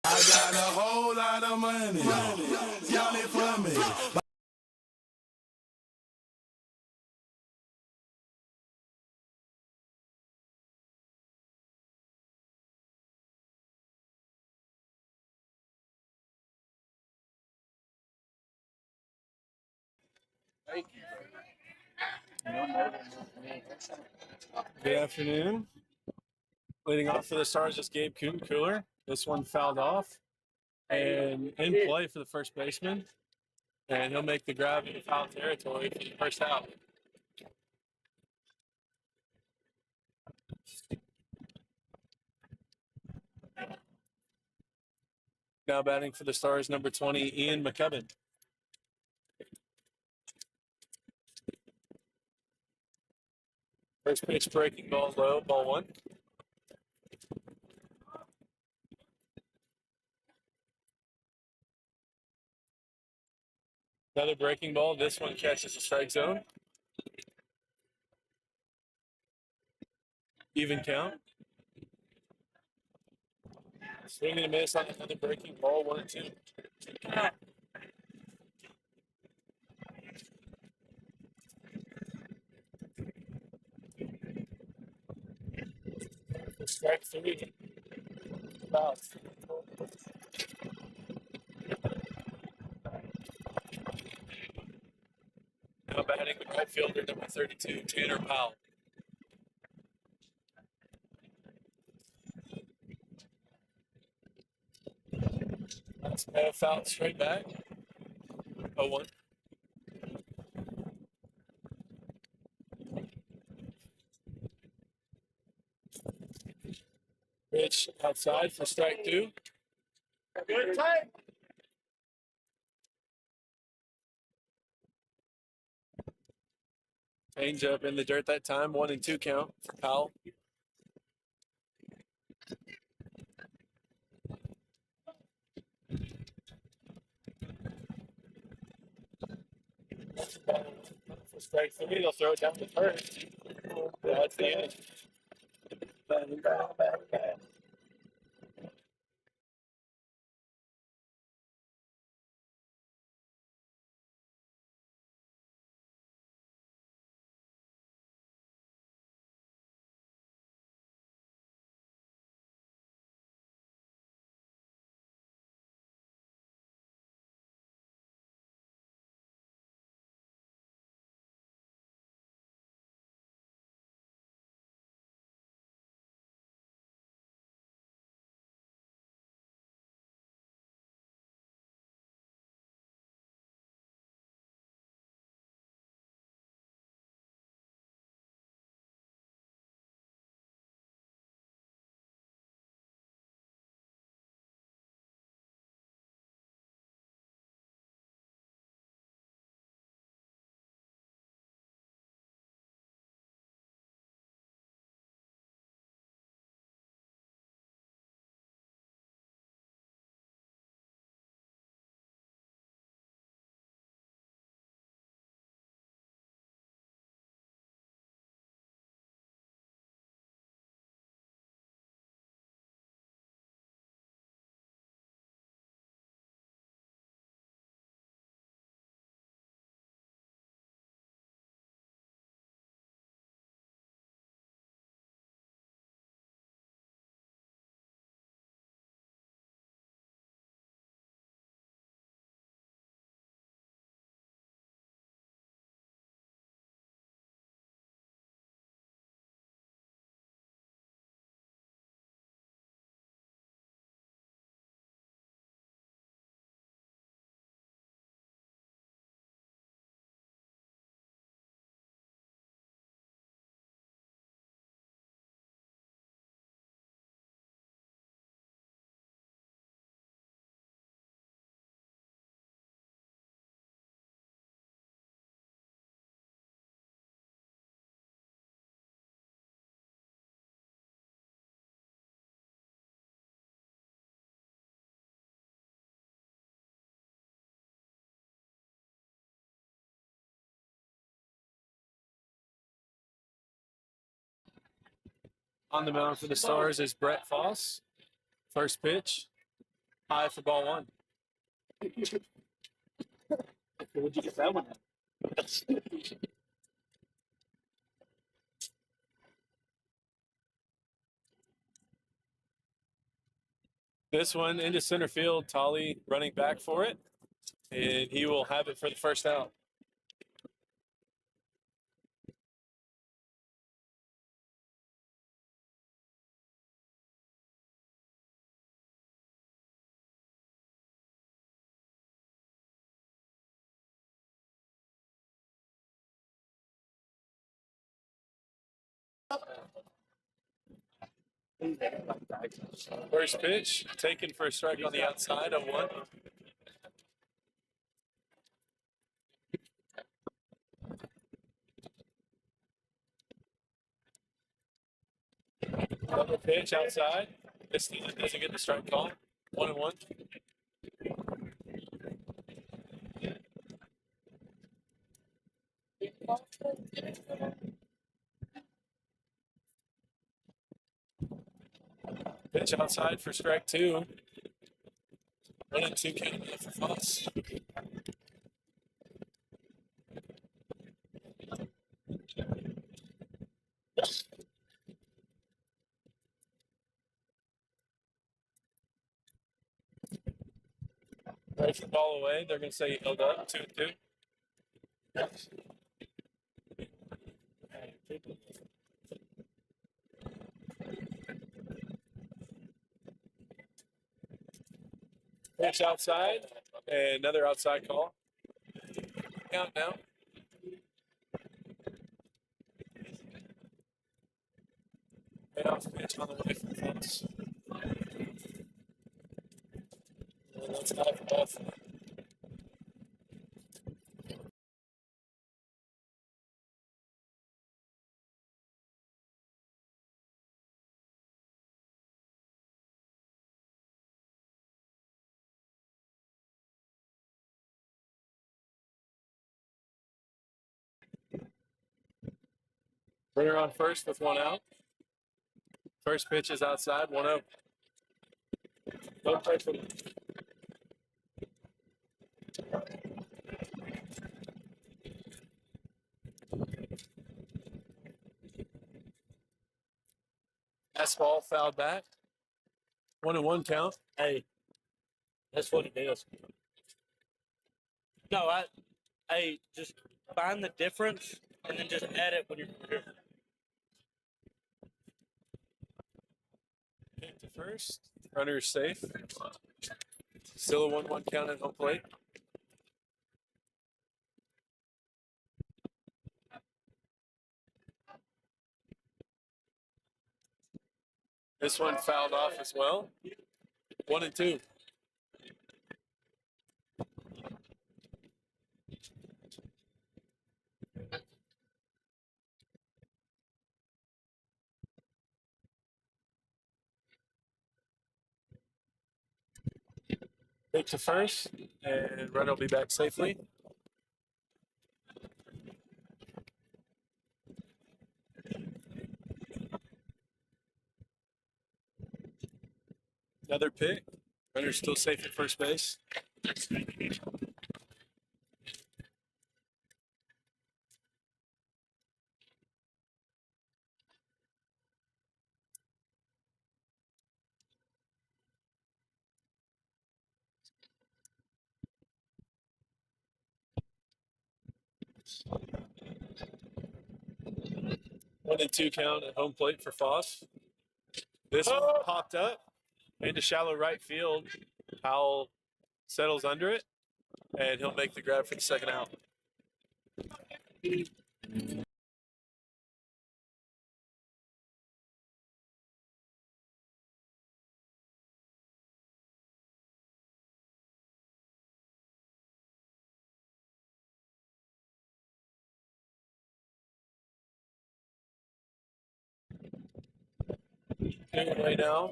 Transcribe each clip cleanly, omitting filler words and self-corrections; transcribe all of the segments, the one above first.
I got a whole lot of money. Y'all it for me. Good afternoon. Leading off for the Stars is Gabe Cooler. This one fouled off and in play for the first baseman. And he'll make the grab in foul territory for the first out. Now batting for the Stars, number 20, Ian McCubbin. First pitch breaking ball low, ball one. Another breaking ball. This one catches the strike zone. Even count. Swing and a miss on another breaking ball, 1-2. Strike three. Foul. Now batting the right fielder, number 32, Tanner Powell. That's a foul straight back. 0-1. Pitch outside for strike two. Good time. Change up in the dirt that time, 1-2 count for Powell. For strike three, they'll throw it down to first. That's the end. On the mound for the Stars is Brett Foss. First pitch. High for ball one. Where'd you get that one? This one into center field. Tolly running back for it, and he will have it for the first out. First pitch taken for a strike on the outside of 1. Another pitch outside. This team doesn't get the strike call. 1-1. Pitch outside for strike 2. 1-2 count for Foss. Breaks the ball away. They're going to say he held up. 2-2. Pitch outside. And another outside call. Count now. Payoff pitch on the way from Foss. That's not for ball 4. Runner on first with 1 out. First pitch is outside, 1-0. Don't play for them. Fastball fouled back. 1-1 count. Hey, that's what it is. No, hey, just find the difference and then just add it when you're. Hit to first. Runner is safe. Still a 1-1 count at home plate. This one fouled off as well. 1-2. Hit to first, and runner will be back safely. Another pick. Runner's still safe at first base. One and two count at home plate for Foss. This one popped up into shallow right field. Powell settles under it, and he'll make the grab for the second out. Way down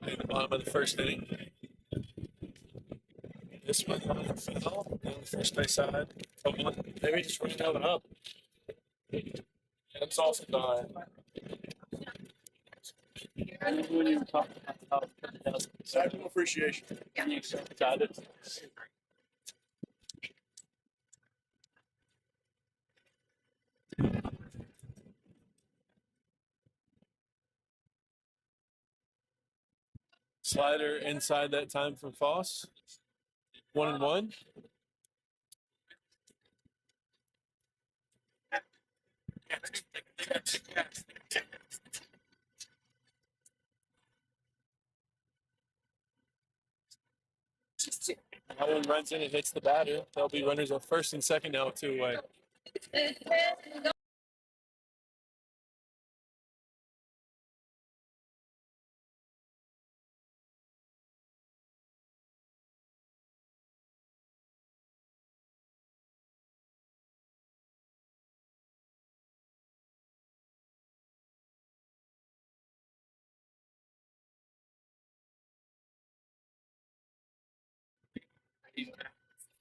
at the bottom of the first inning. This one fell on the first base side. Maybe just running over up. That's also done. When you were talking about Technical appreciation. Got it. Slider inside that time from Foss. 1-1. That one runs in and hits the batter. There'll be runners on first and second now, 2 away.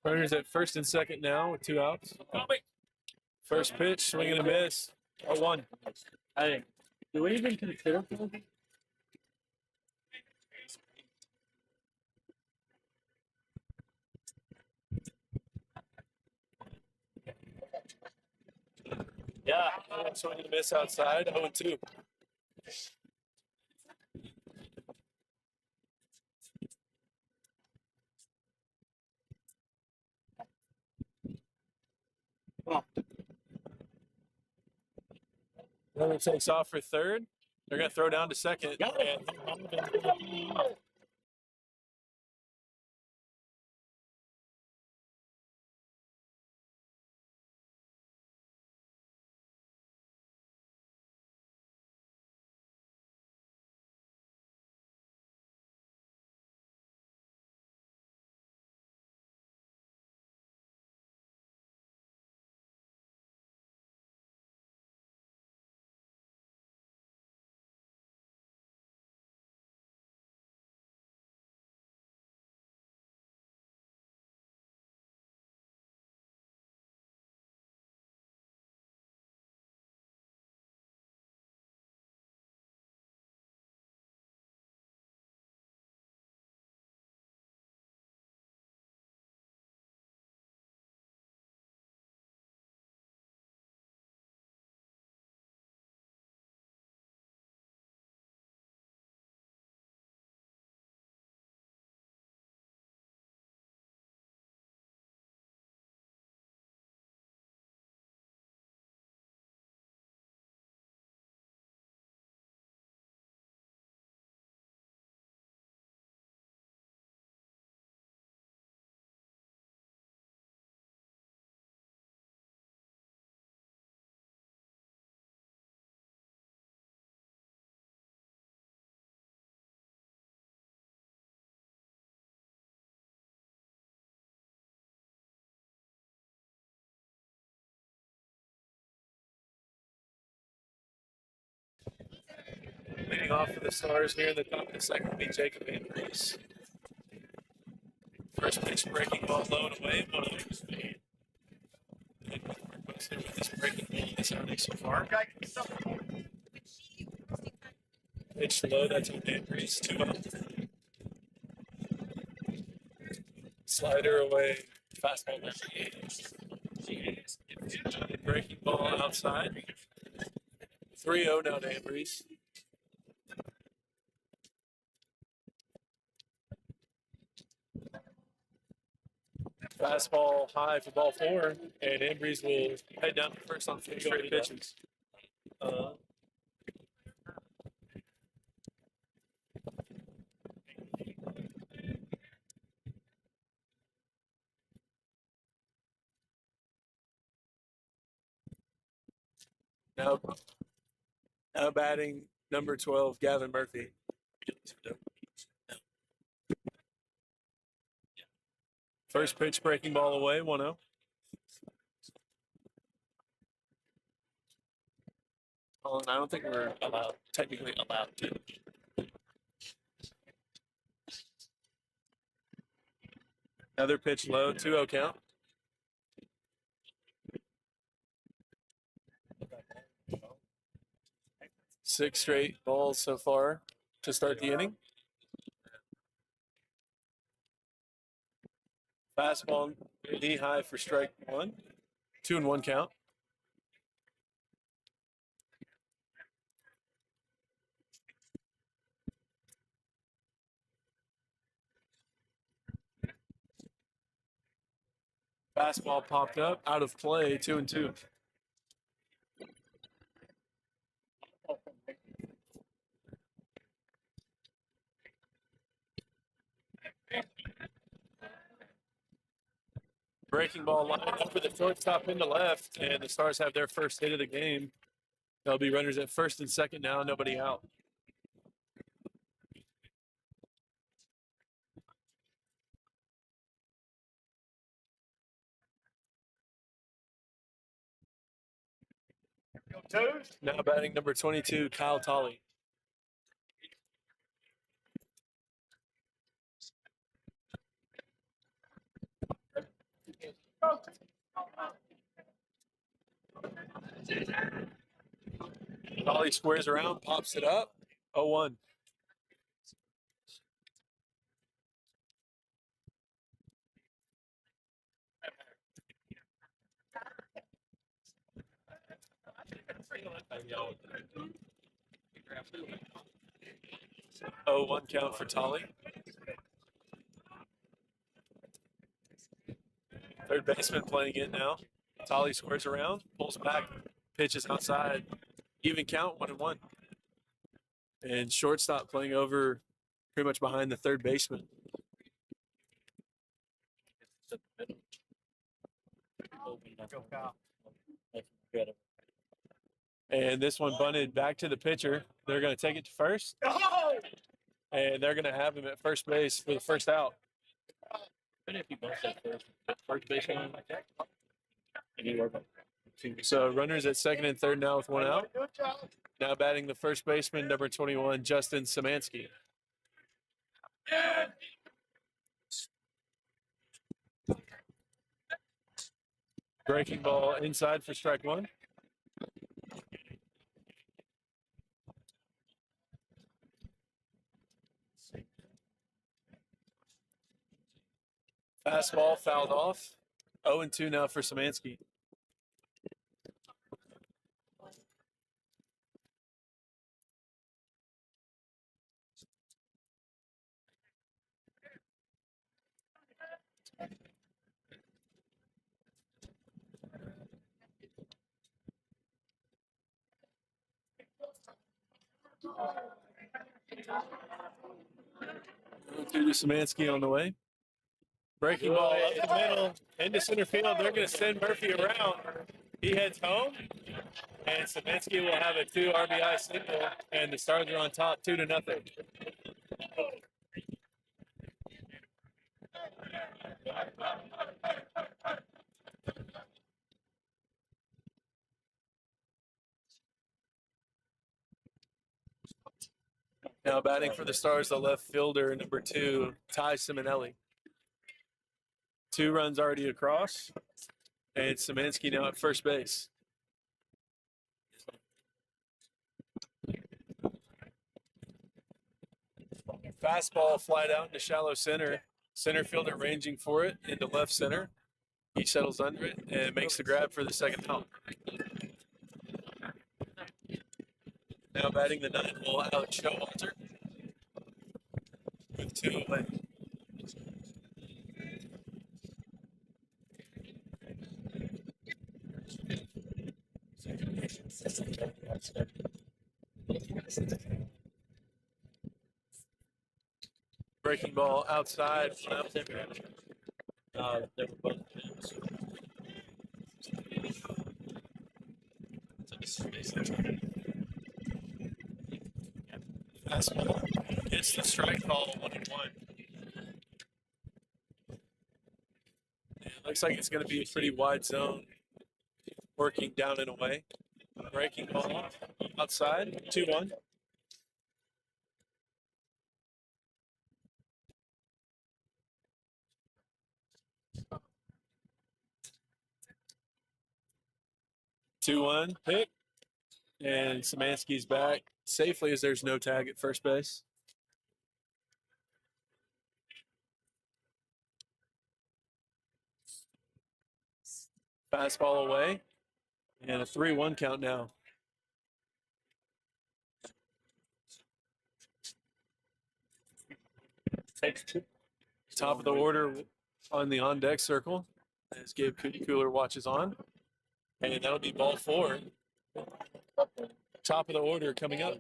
Runners at first and second now with 2 outs. First pitch, swing and a miss. 0-1. Hey, do we even consider? Yeah, swing and a miss outside. 0-2. Runner takes off for third. They're going to throw down to second. Leading off for the Stars here in the top of the second will be Jacob Andrews. First pitch breaking ball low and away. One of those with this breaking ball this outing so far. Pitch low, that's on Andrews. 2 up. Slider away. Fastball number 8. Breaking ball outside. 3-0 now to Andrews. Fastball high for ball 4, and Ambries will head down to first on 3 straight pitches. Now batting number 12, Gavin Murphy. First pitch breaking ball away, 1-0. Oh, and I don't think we're technically allowed to. Another pitch low, 2-0 count. Six straight balls so far to start the inning. Fastball knee high for strike one. 2-1 count. Fastball popped up, out of play, 2-2. Breaking ball line over the shortstop into left, and the Stars have their first hit of the game. There'll be runners at first and second now, nobody out. Now batting number 22, Kyle Tolley. Tolley squares around, pops it up, 0-1. Oh, 1 count for Tolley. Third baseman playing it now. Tolley squares around, pulls back, pitches outside. Even count, 1-1. And shortstop playing over pretty much behind the third baseman. And this one bunted back to the pitcher. They're going to take it to first. And they're going to have him at first base for the first out. So runners at second and third now with 1 out. Now batting the first baseman, number 21, Justin Szymanski. Breaking ball inside for strike one. Fastball fouled off. 0-2 now for Szymanski. To Szymanski on the way. Breaking ball up the middle into center field. They're going to send Murphy around. He heads home, and Szymanski will have a 2 RBI single, and the Stars are on top 2-0. Now batting for the Stars, the left fielder, number 2, Ty Simonelli. 2 runs already across, and Szymanski now at first base. Fastball flied out into shallow center. Center fielder ranging for it into left center. He settles under it and makes the grab for the second out. Now batting the 9-hole, Alex Showalter with 2 away. Breaking ball outside. They were both fastball gets the strike call, 1-1. It looks like it's going to be a pretty wide zone, working down and away. Breaking ball outside, 2-1. Two-one pick, and Szymanski's back safely as there's no tag at first base. Fastball away. And a 3-1 count now. Top of the order on the on-deck circle as Gabe Cooler watches on. And that'll be ball 4. Top of the order coming up.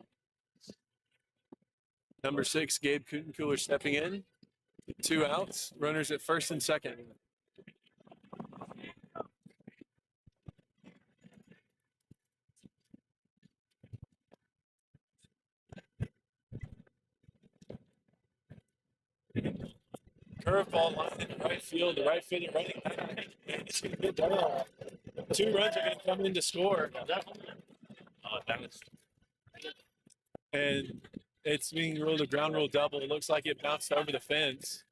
Number 6, Gabe Cooler stepping in. 2 outs. Runners at first and second. Curveball line in the right field. The right field running back. It's going to get down. 2 runs are going to come in to score. And it's being ruled a ground rule double. It looks like it bounced over the fence.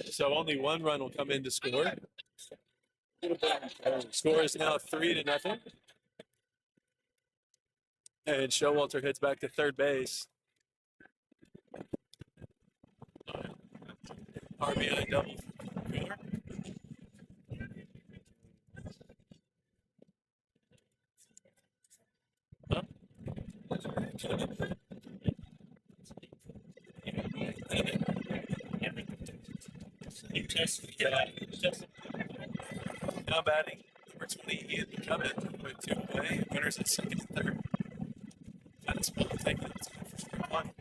So only 1 run will come in to score. Score is now 3-0. And Showalter heads back to third base. RBI double for Cooler. Now batting number 20, Ian McCubbin with 2 away. Runners at second and third. Fastball taking it for strike 1.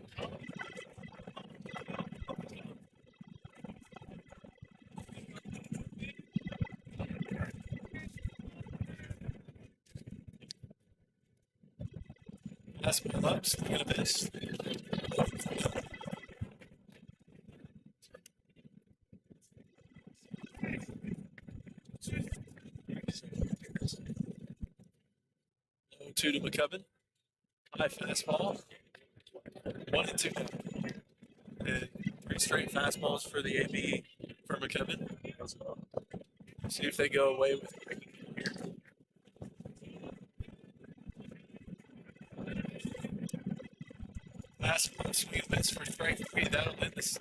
Fastball up, swing and a miss. Two to McCubbin. High fastball. 1-2. And 3 straight fastballs for the AB for McCubbin. See if they go away with it here. Fastball swing and miss for strike 3. That'll end this.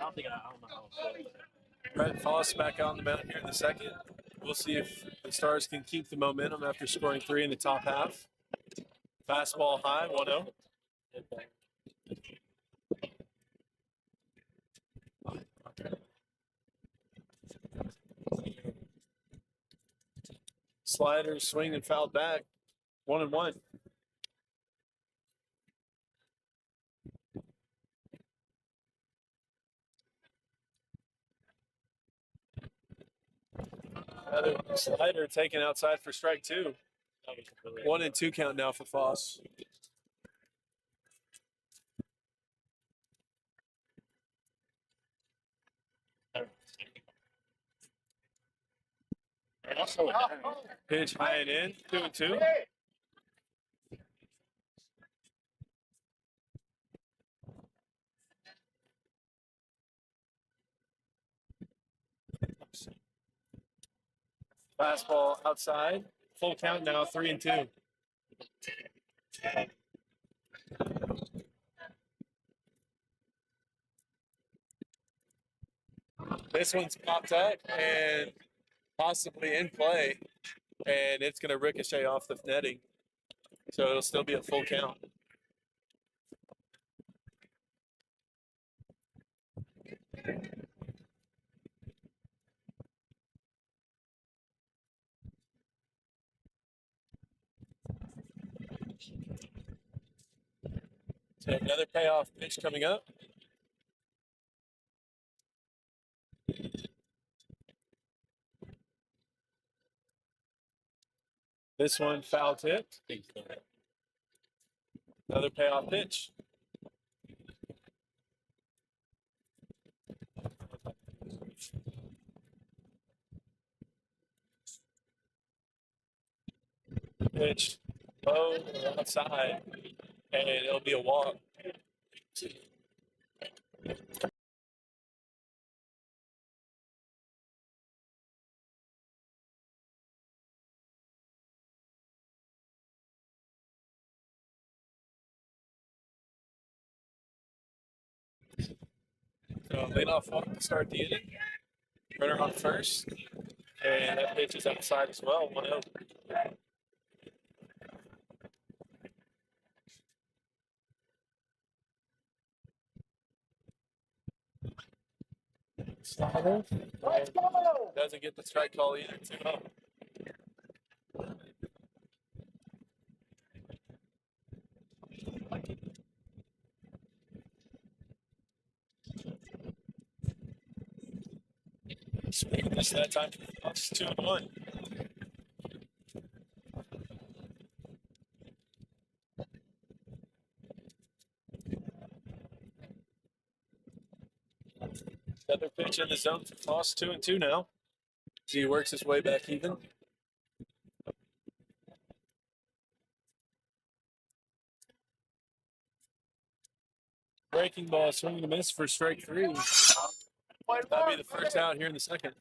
I don't know how to Brett Foss back on the mound here in the second. We'll see if the Stars can keep the momentum after scoring 3 in the top half. Fastball high, 1-0. Slider, swing and fouled back. 1-1. Another slider taken outside for strike 2. 1-2 count now for Foss. Pitch high and in, 2-2. Fastball outside. Full count now, 3-2. This one's popped up and possibly in play, and it's going to ricochet off the netting. So it'll still be a full count. So another payoff pitch coming up. This one foul tipped. Another payoff pitch. Pitch low outside, and it'll be a walk. So leadoff walk to start the inning. Runner on first, and that pitch is outside as well. 1-0. Slider. Doesn't get the strike call either. 2-0. This that time, it's 2-1. Another pitch in the zone for Foss, 2-2 now. He works his way back even. Breaking ball, swing and a miss for strike 3. That'll be the first out here in the second.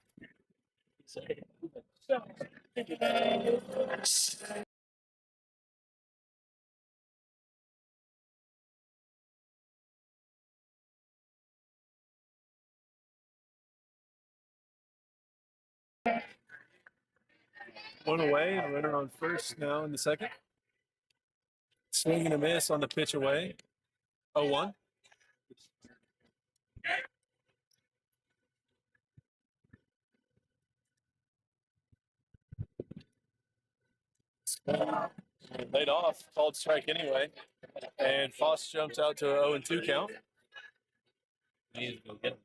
One away, and a runner on first now in the second. Swing and a miss on the pitch away. 0-1. Laid off, called strike anyway. And Foss jumps out to a 0-2 count. Need to go get him.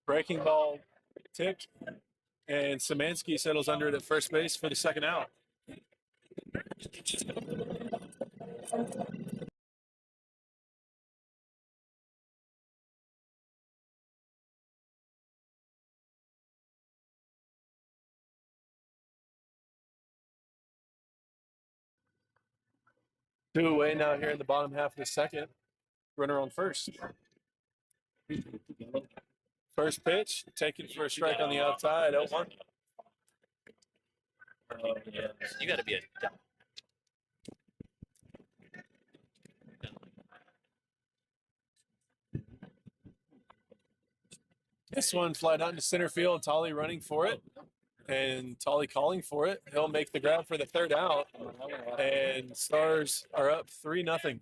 Breaking ball tipped, and Szymanski settles under it at first base for the second out. Two away now here in the bottom half of the second. Runner on first. First pitch, taken for a strike on the outside, 0-1. Yeah. You got to be a. This one flied out into center field, Tolly running for it, and Tolly calling for it. He'll make the grab for the third out, and Stars are up 3-0.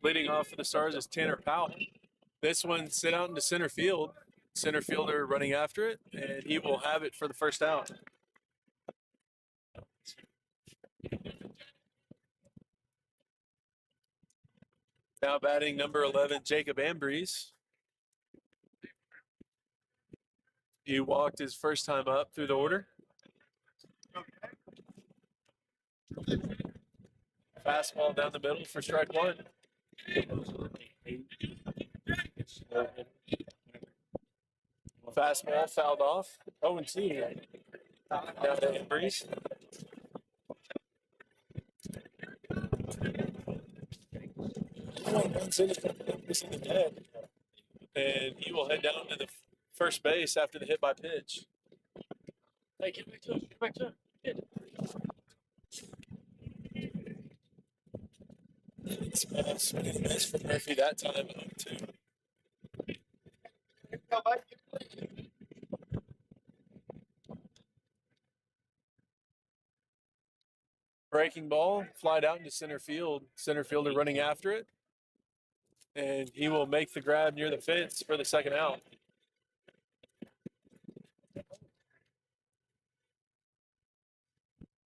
Leading off for the Stars is Tanner Powell. This one sent out into center field. Center fielder running after it, and he will have it for the first out. Now batting number 11, Jacob Ambrose. He walked his first time up through the order. Fastball down the middle for strike one. Fastball fouled off. 0-2. Now to Ambrose. Runs in the dead. And he will head down to the first base after the hit by pitch. Hey, get back to him. Get back to him. Small swing miss for Murphy that time. 0-2. Breaking ball, flied out into center field. Center fielder running after it. And he will make the grab near the fence for the second out.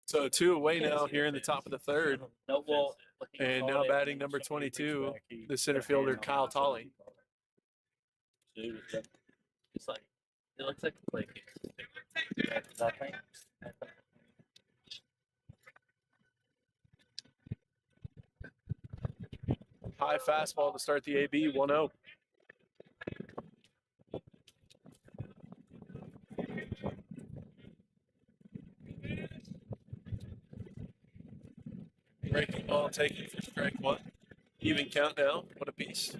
So 2 away now here in the top of the third. And now batting number 22, the center fielder, Kyle Tolley. It's like, it looks like a play game. High fastball to start the AB, 1-0. Breaking ball taken for strike one. Even count now, 1 apiece.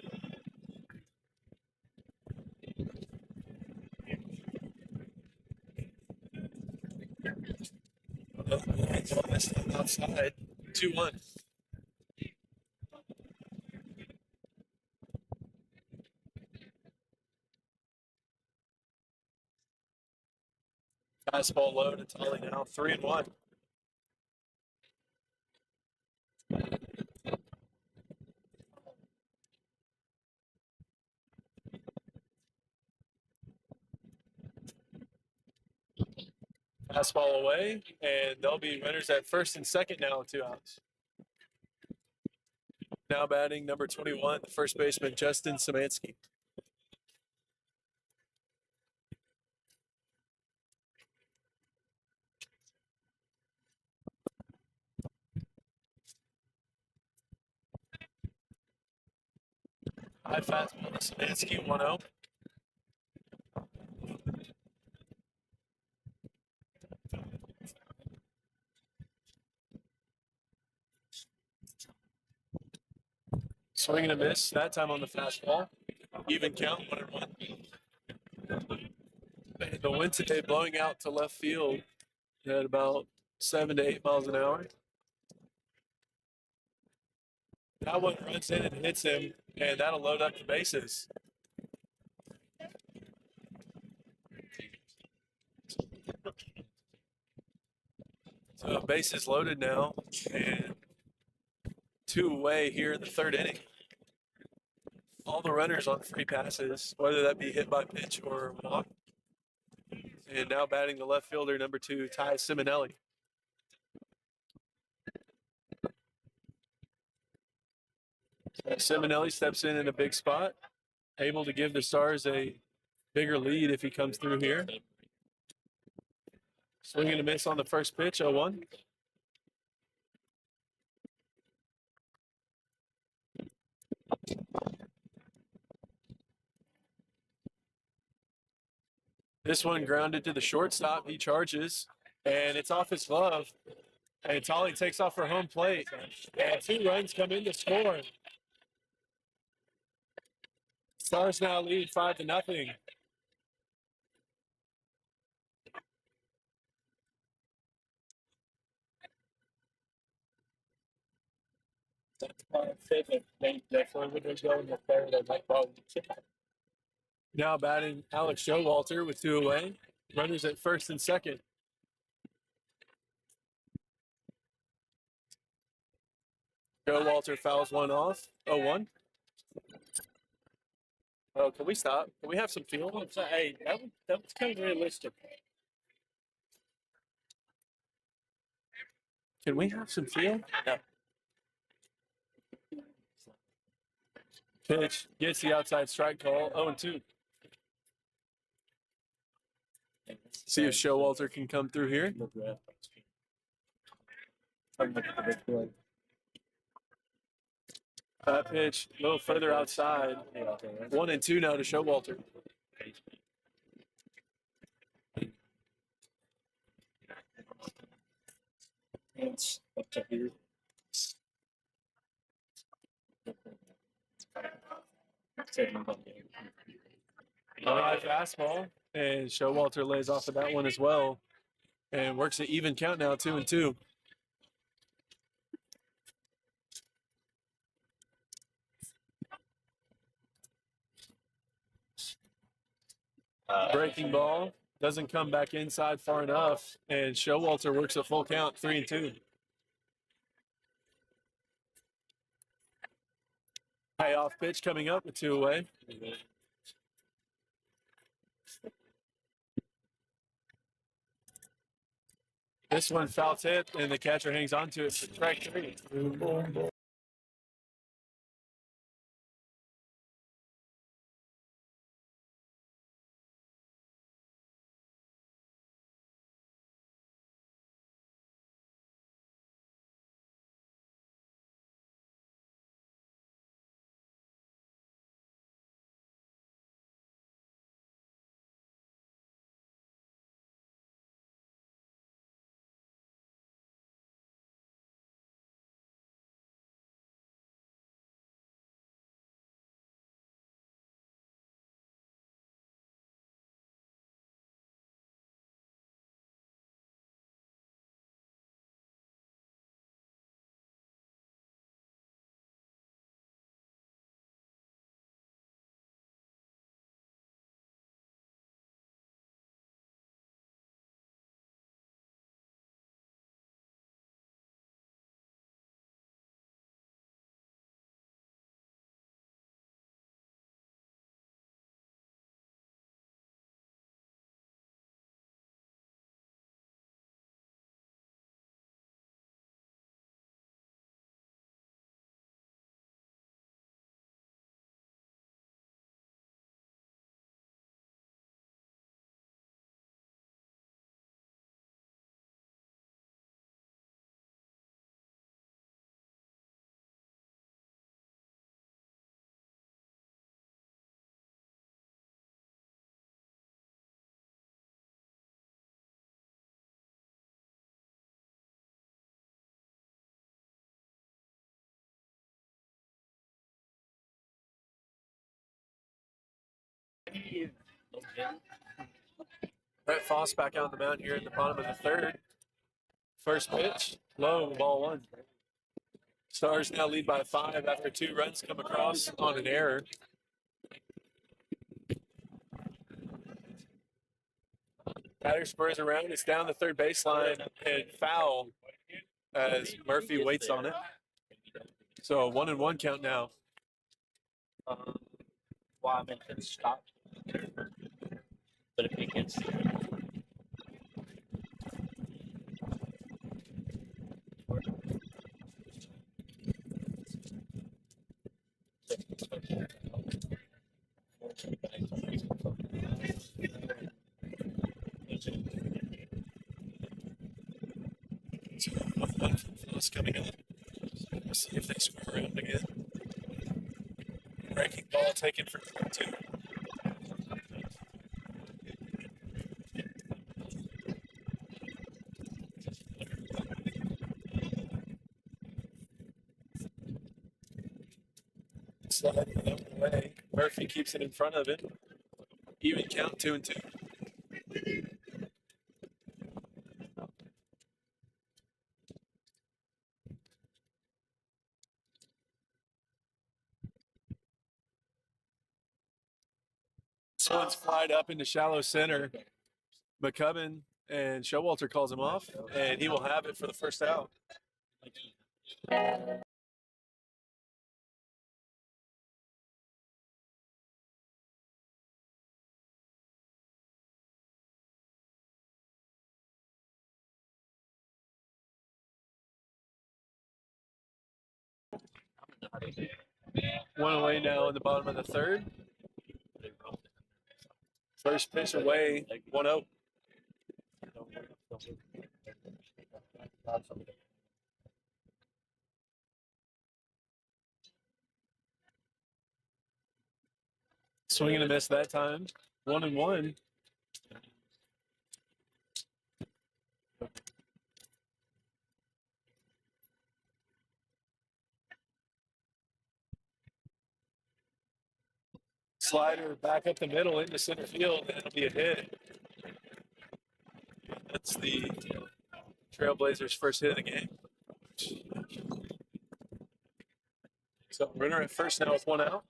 Outside, 2-1. Fastball low to Tolley now, 3-1. Fastball away, and they'll be runners at first and second now with 2 outs. Now batting number 21, the first baseman, Justin Szymanski. High fastball to Szymanski, 1-0. Swing and a miss, that time on the fastball. Even count, 1-1. And the wind today blowing out to left field at about 7 to 8 miles an hour. That one runs in and hits him, and that'll load up the bases. So bases loaded now, and 2 away here in the third inning. All the runners on free passes, whether that be hit by pitch or walk. And now batting the left fielder, number 2, Ty Simonelli. Simonelli steps in a big spot, able to give the Stars a bigger lead if he comes through here. Swing and a miss on the first pitch, 0-1. This one grounded to the shortstop. He charges, and it's off his glove. And Tolley takes off for home plate. And 2 runs come in to score. Stars now lead 5-0. Now batting Alex Showalter with 2 away. Runners at first and second. Showalter fouls one off. 0-1. Oh, can we stop? Can we have some feel? Hey, that was kind of realistic. Can we have some feel? No. Pitch gets the outside strike call. 0-2. See if Showalter can come through here. That pitch a little further outside. 1-2 now to Showalter. It's up to here. All right, fastball. And Showalter lays off of that one as well. And works an even count now, 2-2. Breaking ball. Doesn't come back inside far enough. And Showalter works a full count, 3-2. Payoff pitch coming up with 2 away. This one foul tip, and the catcher hangs on to it for strike 3. Brett Foss back out on the mound here in the bottom of the third. First pitch, low, ball 1. Stars now lead by 5 after 2 runs come across on an error. Batter spurs around. It's down the third baseline and foul as Murphy waits on it. So a 1-1 count now. Why I meant to stop. But if he gets Foss coming up. Let's see if they square around again. Breaking ball taken for 2. Slide the way. Murphy keeps it in front of it. Even count, 2-2. This one's flied up into shallow center. McCubbin and Showalter calls him off, and he will have it for the first out. One away now in the bottom of the third. First pitch away, 1-0. Swing and a miss that time. 1-1. Slider back up the middle into center field, and it'll be a hit. That's the Trailblazers' first hit of the game. So runner at first now with 1 out.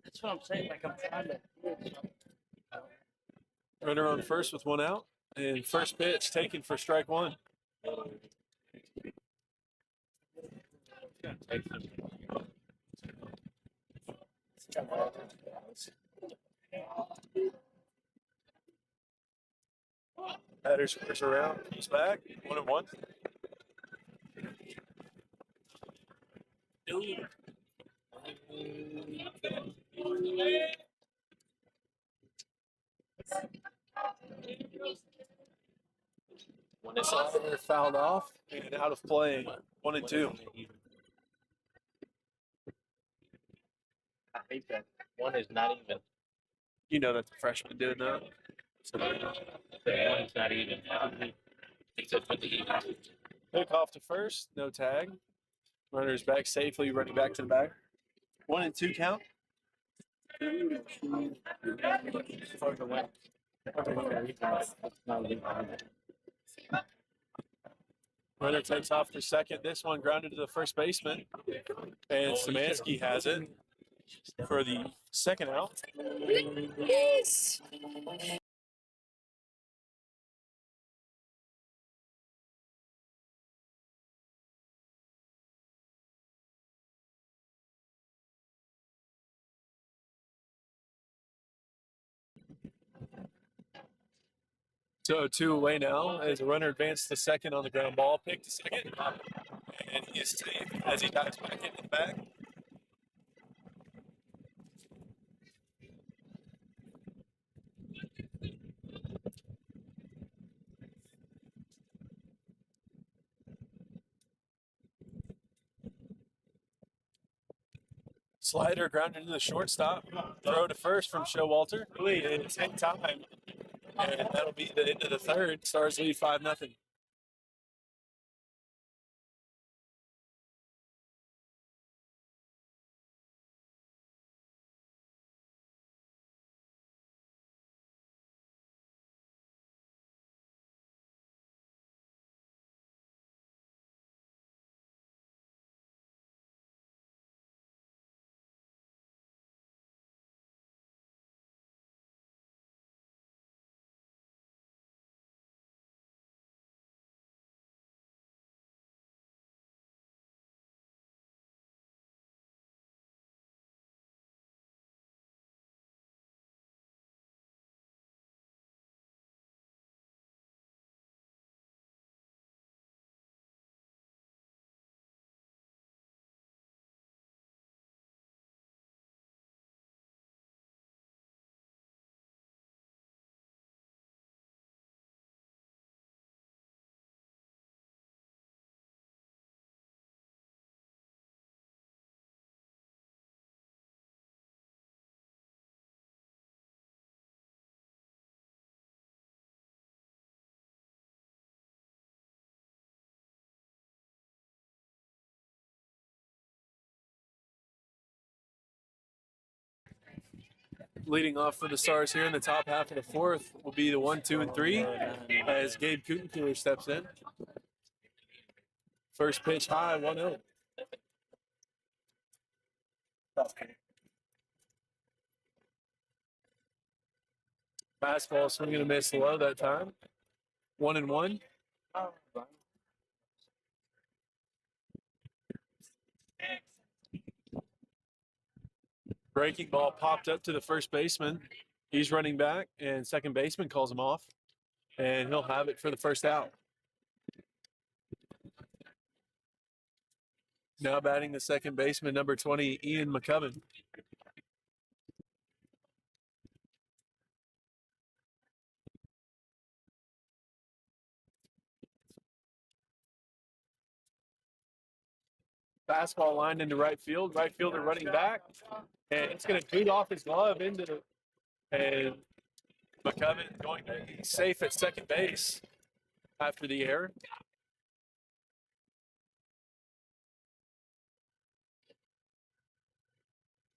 That's what I'm saying. Like I'm trying to. Runner on first with 1 out. And first pitch taken for strike one. Batter squares around, comes back, 1-1. Slider fouled off and out of play. 1-2. I hate that. One is not even. You know that the freshman doing that. One is not even. Except for the even. Hook off to first, no tag. Runner's back safely, running back to the back. 1-2 count. Runner takes off for second. This one grounded to the first baseman. And Szymanski has it for the second out. Yes. So 2 away now as a runner advanced to second on the ground ball, picked to second, and he is safe as he dives back into the bag. Slider grounded into the shortstop. Throw to first from Showalter. And take time. And that'll be the end of the third. Stars lead 5-0. Leading off for the Stars here in the top half of the fourth will be the 1, 2, and 3 as Gabe Kutenkiller steps in. First pitch high, 1-0. Fastball swinging and a miss low that time. 1-1. Breaking ball popped up to the first baseman. He's running back, and second baseman calls him off, and he'll have it for the first out. Now batting the second baseman, number 20, Ian McCubbin. Fastball lined into right field. Right fielder running back, and it's going to boot off his glove into the. And McCubbin going to be safe at second base after the error.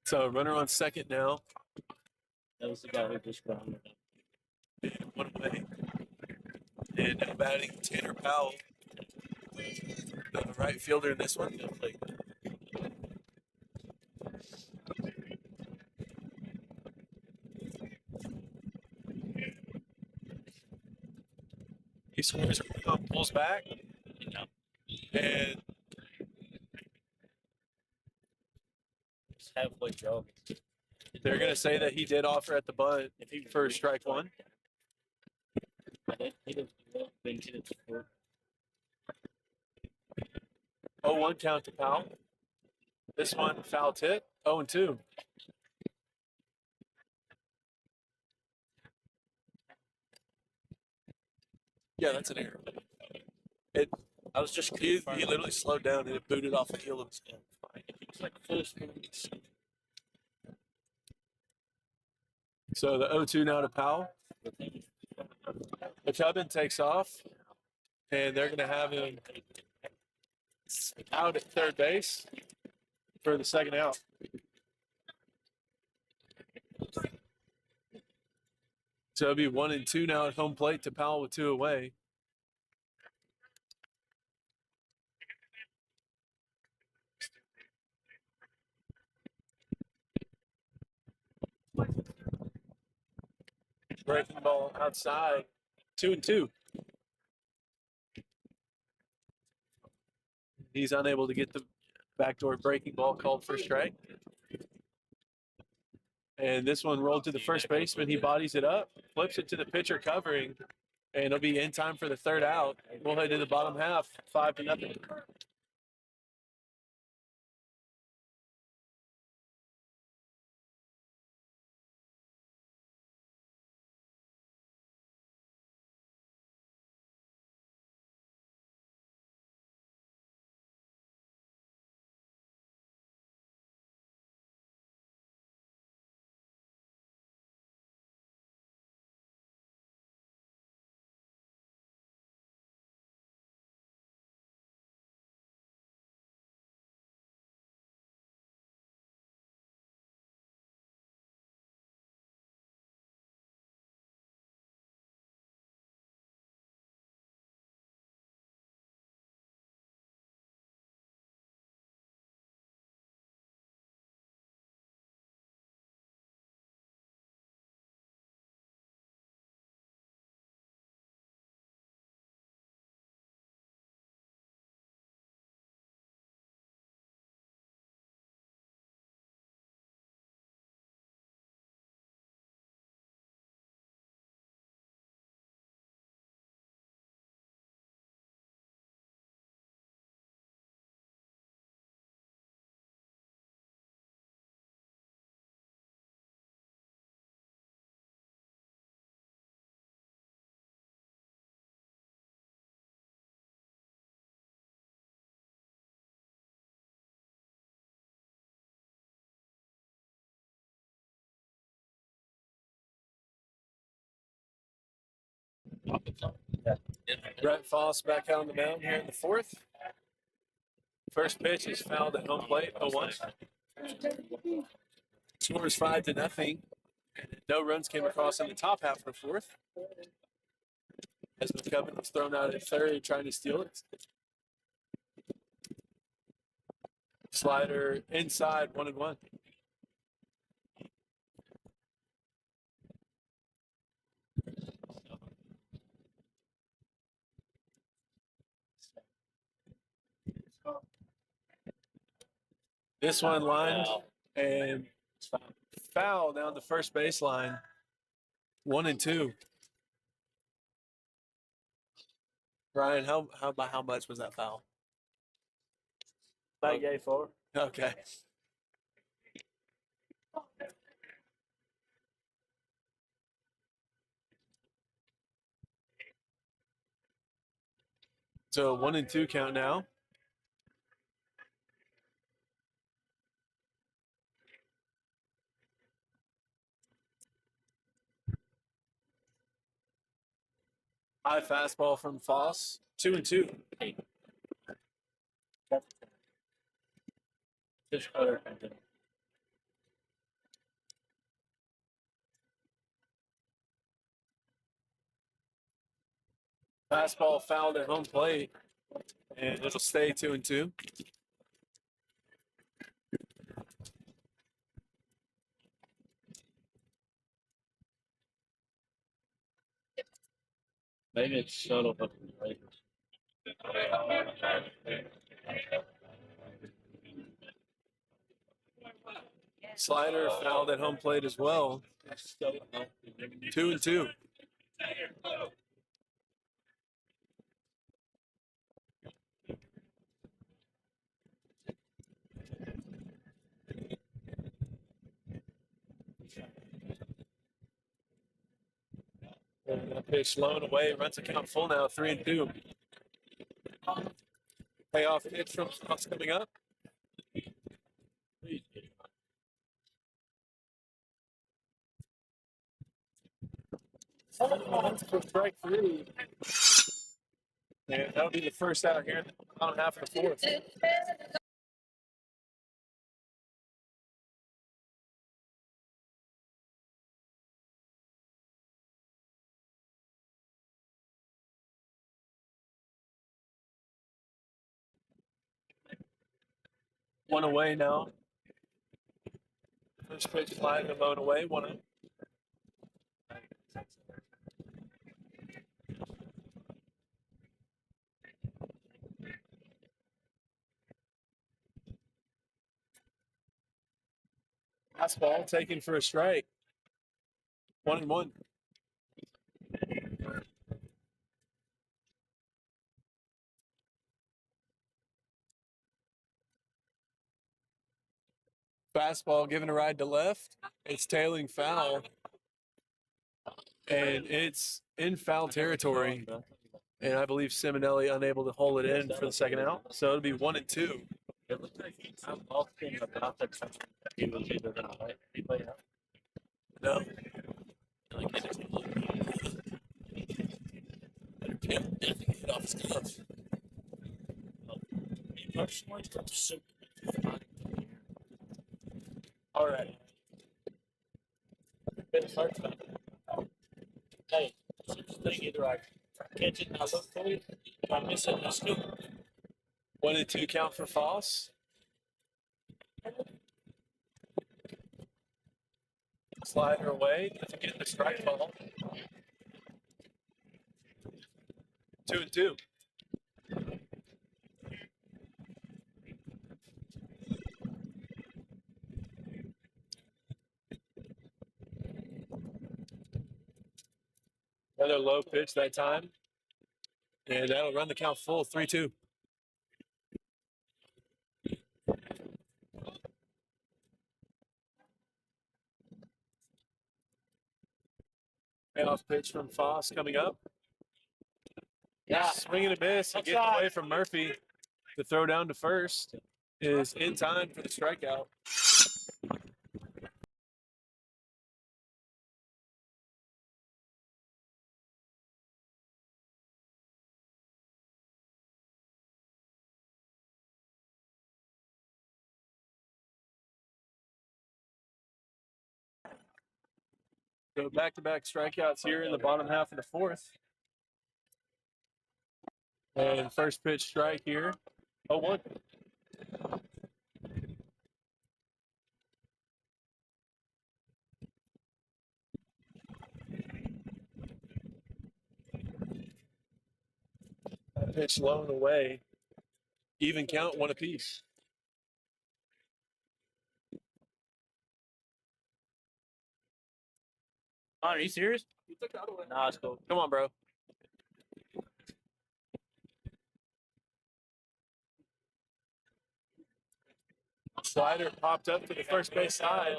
So runner on second now. That was the guy who just grounded up. And one away. And now batting Tanner Powell, the right fielder in this one. He scores, pulls back, and It's halfway jogging. they're going to say that he did offer at the bunt for strike one. He didn't been hit it before. 0-1 count to Powell. This one foul tip, 0-2. Yeah, that's an error. I was just He literally slowed down and it booted off the heel of his gun. It's like first moves. So the 0-2 now to Powell. McCubbin takes off, and they're going to have him out at third base for the second out. So it'll be 1-2 now at home plate to Powell with 2 away. Breaking ball outside, 2-2. He's unable to get the backdoor breaking ball called for strike. And this one rolled to the first baseman. He bodies it up, flips it to the pitcher covering, and it'll be in time for the third out. We'll head to the bottom half, 5-0. Brett Foss back out on the mound here in the fourth. First pitch is fouled at home plate, 0-1. Scores 5-0. No runs came across in the top half of the fourth. As McCubbin was thrown out at third, trying to steal it. Slider inside, 1-1. This one lined and Foul down the first baseline. 1-2. Ryan, how much was that foul? About yay for. Okay. So 1-2 count now. High fastball from Foss. 2-2. Just other than Fastball fouled at home plate, and it'll stay 2-2. maybe it's subtle, but right. Slider fouled at home plate as well. 2-2. And that pitch low and away, runs the count full now, 3-2. Payoff pitch from Foss coming up. For strike 3. And that'll be the first out here in the bottom half of the fourth. One away now. First pitch flying the load away, 1-0. Fastball taken for a strike. 1-1. Fastball given a ride to left. It's tailing foul. And it's in foul territory. And I believe Simonelli unable to hold it in for the second out. So it'll be 1-2. It looked like I'm asking about the time he was either going to let me play out. No. Like, it doesn't look Definitely hit off his glove. me personally, I'm super. All right. Been hard to hey, such a thing either I catch it and I look for it, if I miss it, I scoop. 1-2 count for Foss. Slider away. Doesn't get the strike ball. 2-2. Another low pitch that time. And that'll run the count full, 3-2. Payoff pitch from Foss coming up. Yeah. Swing and a miss. It gets away from Murphy. The throw down to first is in time for the strikeout. So back-to-back strikeouts here in the bottom half of the fourth. And first pitch strike here. 0-1. That pitch low and away. Even count, one apiece. Are you serious? Nah, it's cool. Come on, bro. Slider popped up to the first base side.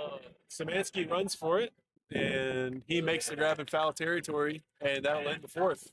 Szymanski runs for it, and he makes the grab in foul territory, and that'll end the fourth.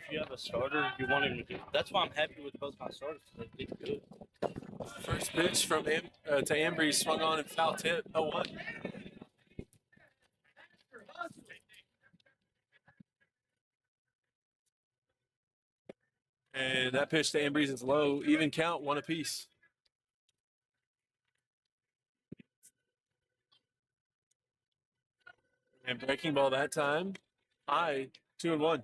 If you have a starter, you want him to do. That's why I'm happy with both my starters. They did good. First pitch from to Ambry swung on and foul tip. 0-1. And that pitch to Ambry is low. Even count, one apiece. And breaking ball that time. High, 2-1.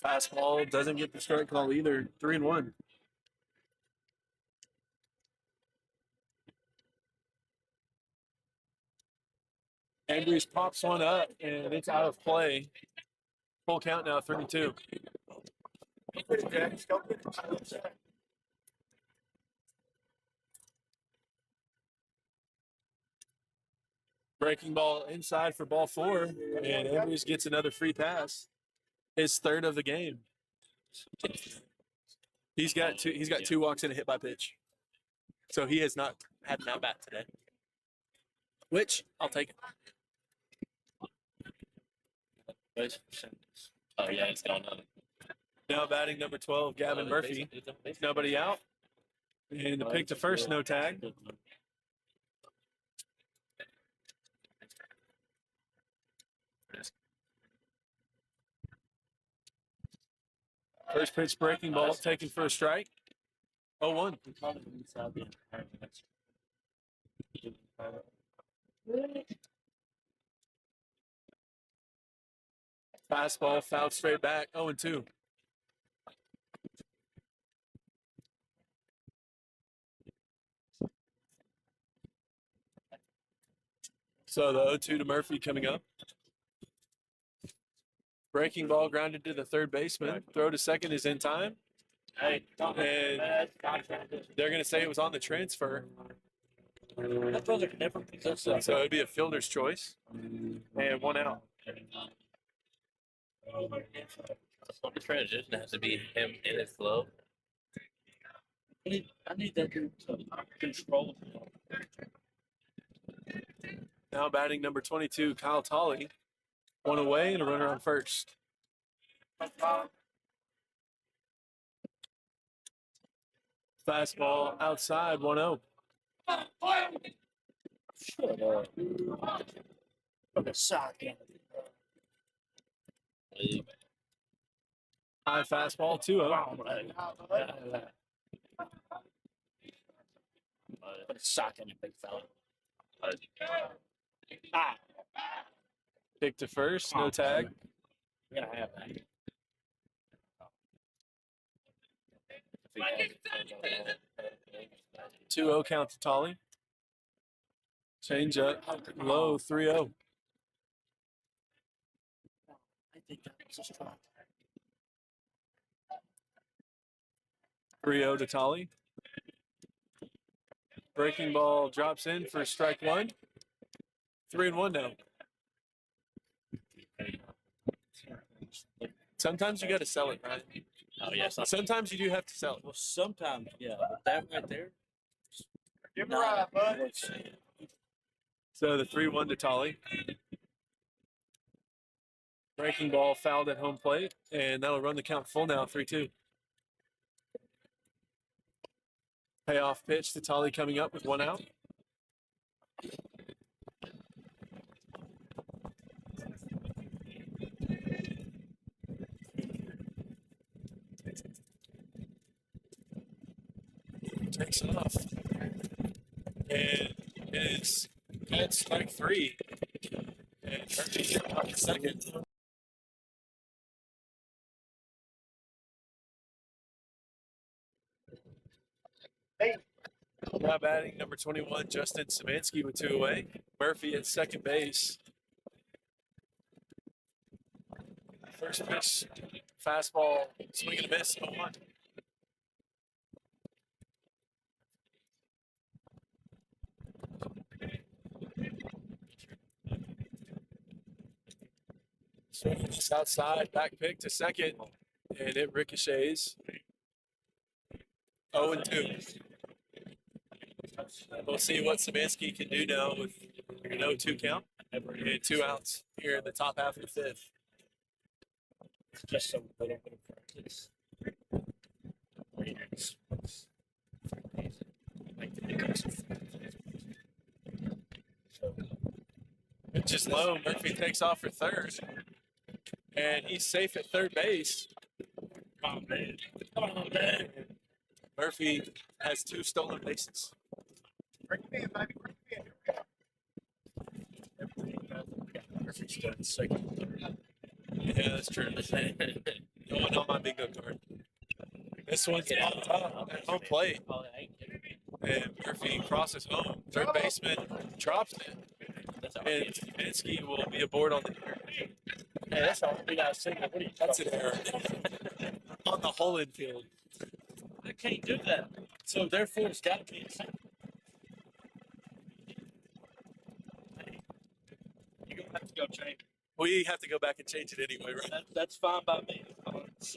Fastball doesn't get the strike call either. 3-1. Andrews pops one up, and it's out of play. Full count now, 3-2. Breaking ball inside for ball 4, and Andrews gets another free pass. His third of the game. He's got two walks and a hit by pitch. So he has not had an at-bat today. Which, I'll take it. Oh, yeah, it's going on. Now batting number 12, Gavin Murphy. Nobody out. And the pick to first, no tag. First pitch breaking ball taken for a strike. 0-1. Fastball fouled straight back. 0-2. So the 0-2 to Murphy coming up. Breaking ball grounded to the third baseman. Throw to second is in time. And they're going to say it was on the transfer. So it'd be a fielder's choice. And one out. The transition has to be him in his glove. I need that dude to control. Now batting number 22, Kyle Tolley. One away and a runner on first. Fastball outside, 1-0. High fastball, 2-0. Put a sock in it, big fella. Pick to first, no tag. You're gonna have that. 2-0 count to Tolly. Change up low 3-0. I think that was a strike. 3-0 to Tolly. Breaking ball drops in for strike one. 3-1 now. Sometimes you got to sell it, right? Oh, yes. Sometimes you do have to sell it. Well, sometimes, yeah, but that right there. Give me right, bud. So the 3-1 to Tolly. Breaking ball fouled at home plate, and that'll run the count full now, 3-2. Payoff pitch to Tolly coming up with 1 out. Takes it off. And it's at strike 3. And Murphy's up to second. Now batting number 21, Justin Szymanski with 2 away. Murphy at second base. First pitch, fastball, swing and a miss, 0-1. Swing this outside, back pick to second, and it ricochets. 0-2. We'll see what Szymanski can do now with an 0-2 count and 2 outs here in the top half of the fifth. Just a little bit of practice. Pitch is low. Murphy takes off for third, and he's safe at third base. Come on, man. Come on, man. Murphy has 2 stolen bases. Murphy's done second. Yeah, that's true. Going on my bingo card. This one's on top at home plate, and Murphy crosses home. Third baseman drops it, and Szymanski will be aboard on the error. Hey, that's all we got to see. What are you That's an error on the whole infield. I can't do that. So therefore, it's got to be a second. You're gonna have to go change. We have to go back and change it anyway, right? That's fine by me.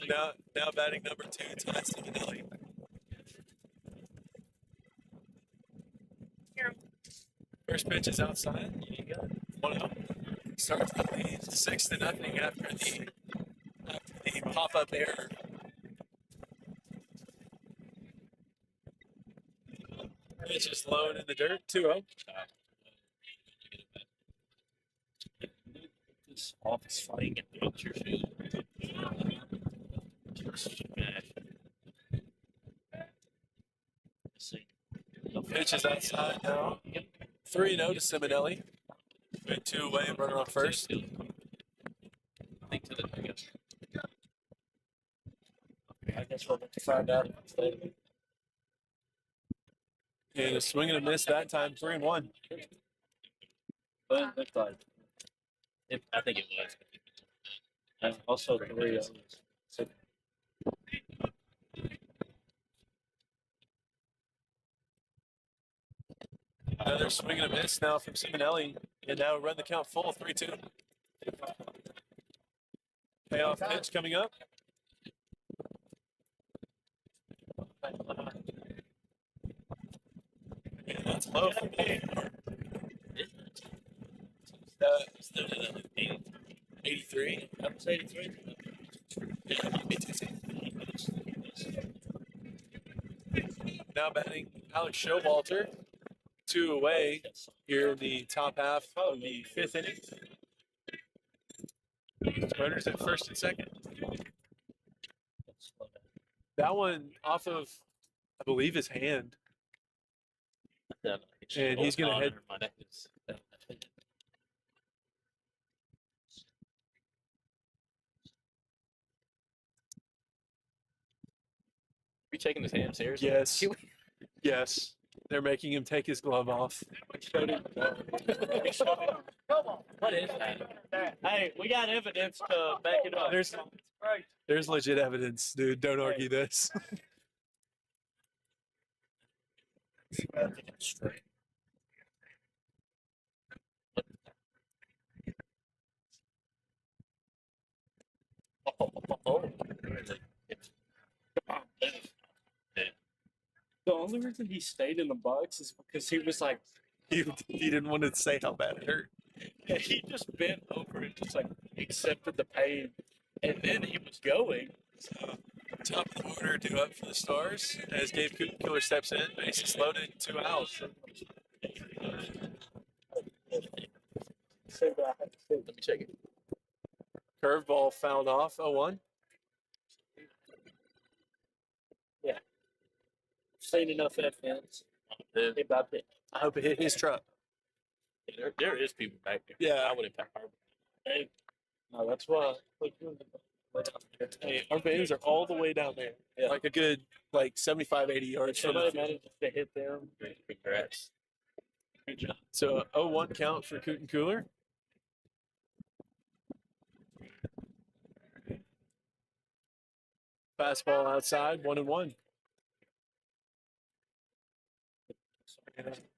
Now batting number 2, Ty Simonelli. First pitch is outside. 1-0. Starts the lead 6-0 after the pop-up error. Pitch is low in the dirt. 2-0. This office fighting and picture shoot. See. Pitch is outside now. 3-0 to Simonelli. With 2 away and runner on first. I think to the I guess we'll have to find out. And a swing and a miss that time, 3-1. But it looked like. I think it was. And also 3 So Another swing and a miss now from Simonelli. And now run the count full, 3-2. Payoff pitch coming up. And that's low for me. 83. that was 83. Yeah, me too. Now batting Alex Showalter. 2 away here in the top half of the 5th inning. Runners at first and second. That one off of, I believe, his hand. And he's going to head. We taking this hand seriously? Yes. Yes, they're making him take his glove off. Come on. What is that? Hey, we got evidence to back it up. There's legit evidence, dude. Don't argue this. Straight. Oh. The only reason he stayed in the box is because he was like, he didn't want to say how bad it hurt. yeah, he just bent over and just like accepted the pain, and then he was going. So, top of the order, due up for the Stars as Gabe Killer steps in. Bases loaded, 2 outs. Say that. Let me check it. Curveball fouled off, 0-1. Seen enough evidence. There, About it. I hope it hit his truck. there is people back there. Yeah. I wouldn't pack our. Hey, no, that's why. Hey, our vans are all the way down there. Yeah. Like a good, 75, 80 yards from the Somebody field. managed to hit them. Congrats. Good job. So 0-1 count for Coot and Cooler. Fastball outside, 1-1.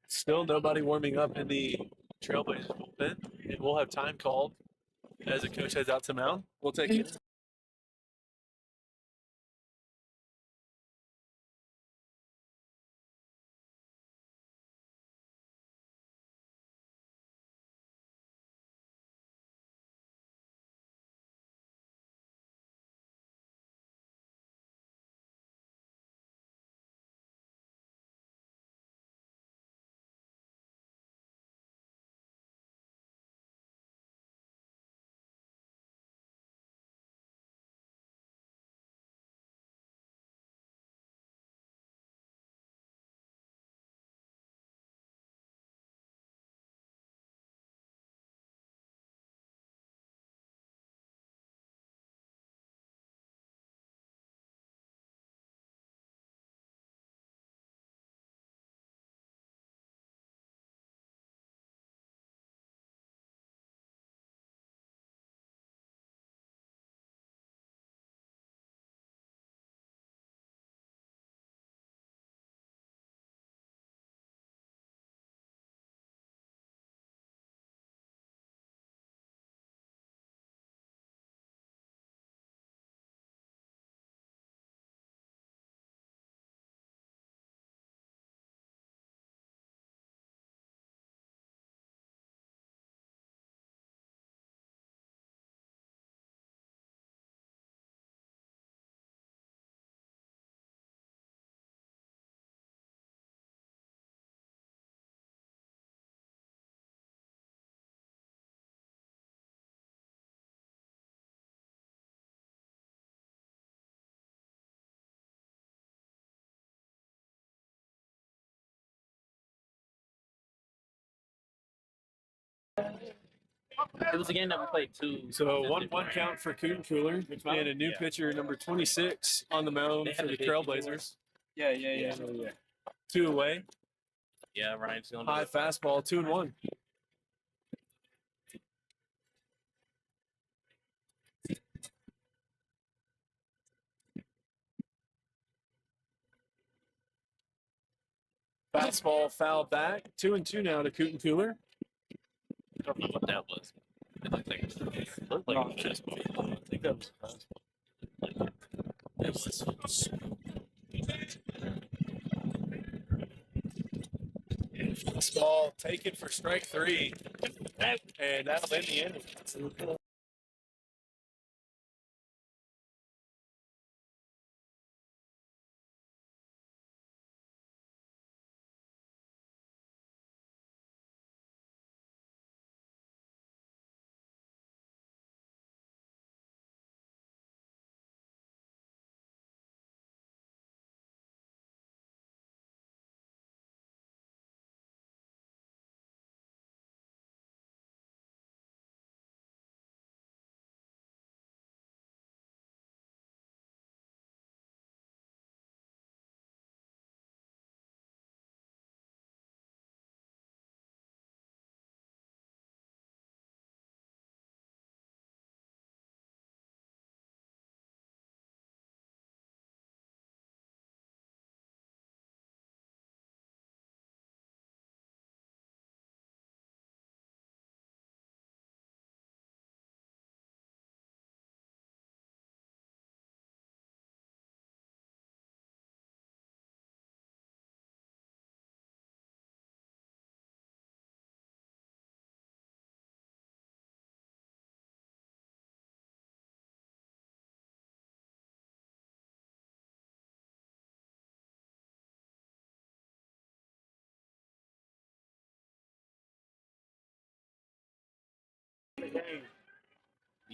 Still nobody warming up in the Trailblazers bullpen. And we'll have time called as the coach heads out to mound. We'll take it. It was a game that we played two. So 1-1 count for Coot and Cooler. And a new pitcher, number 26, on the mound They for had the a big Trailblazers. Yeah. 2 away. Yeah, Ryan's going High fastball, 2-1. Fastball foul back. 2-2 now to Coot and Cooler. I don't know what that was. It looked like a fastball. I think that was fastball. It was. Fastball taken for strike 3. And that'll end the inning.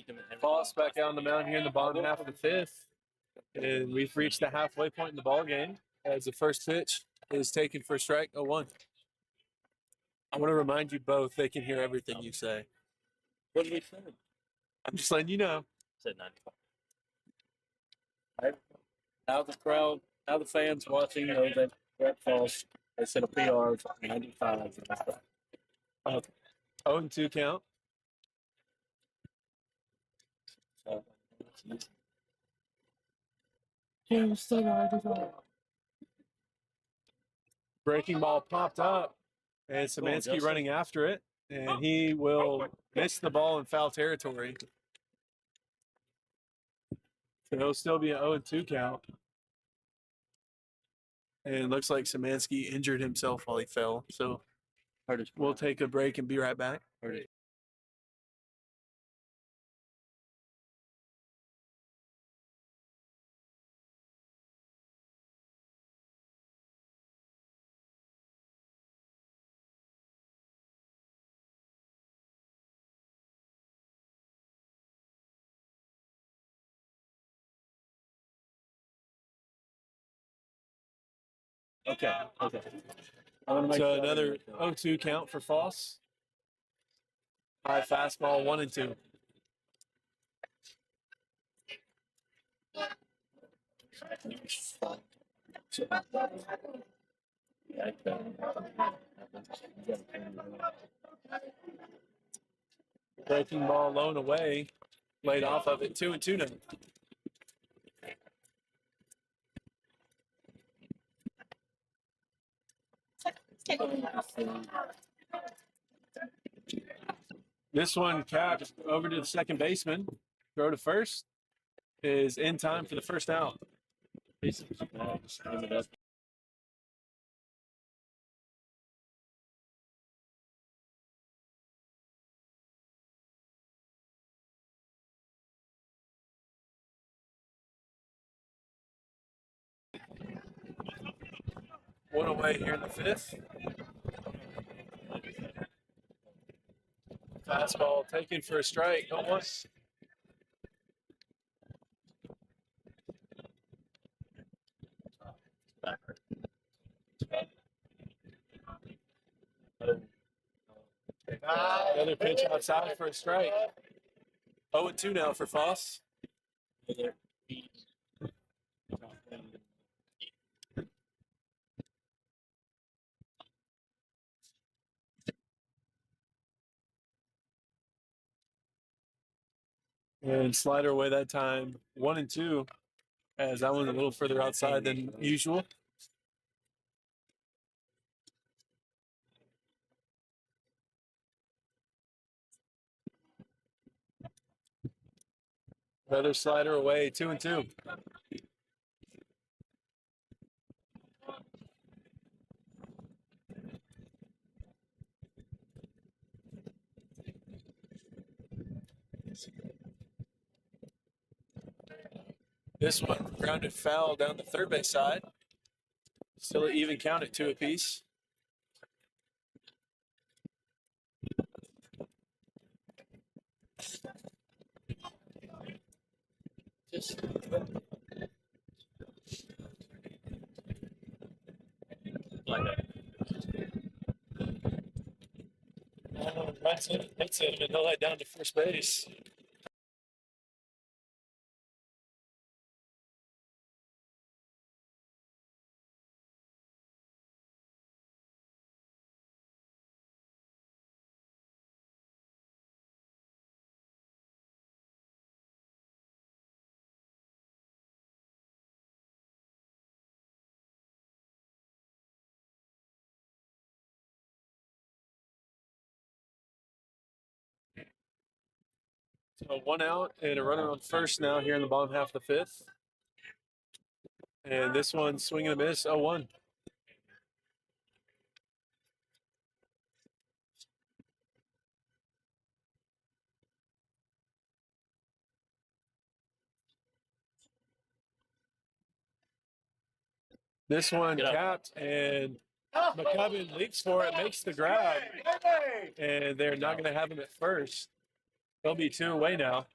beat him in every Foss back out on the mound here in the bottom half of the fifth. And we've reached the halfway point in the ball game as the first pitch is taken for strike 0-1. I want to remind you both they can hear everything you say. What did we say? I'm just letting you know. Said 95. Now the crowd, now the fans watching know that Brett Falls, they said a PR of 95. 0-2 count. Breaking ball popped up, and Szymanski Justin. running after it, and he will miss the ball in foul territory. So it'll still be an 0-2 count. And it looks like Szymanski injured himself while he fell. So we'll take a break and be right back. Okay. So another 0-2 count for Foss. High fastball, 1-2. Breaking ball blown away, laid off of it, 2-2 now. This one capped over to the second baseman. Throw to first is in time for the first out. One away here in the fifth. Fastball taken for a strike, almost. Another pitch outside for a strike. 0-2 now for Foss. And slider away that time, 1-2, as that one a little further outside than usual. Another slider away, 2-2. This one grounded foul down the third base side. Still an even count at 2 apiece. Just like that. That's it. And they'll let down to first base. So 1 out and a runner on first now here in the bottom half of the fifth. And this one swing and a miss, 0-1. This one capped, and McCubbin leaps for it, makes the grab, and they're not going to have him at first. They'll be 2 away now.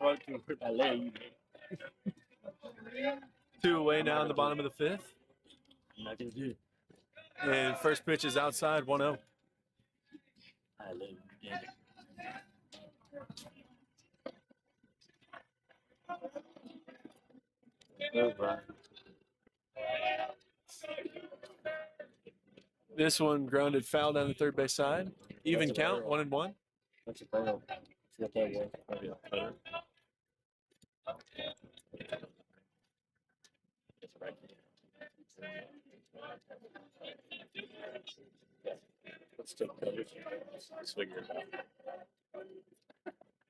Right to hurt my leg. 2 away now in the bottom of the 5th. Not gonna do it. And first pitch is outside, 1-0. I love you. Yeah. Over. This one grounded foul down the third base side. Even count, 1-1. That's a barrel. What that was. Maybe a putter. It's right there. Let's still coverage. Let's figure it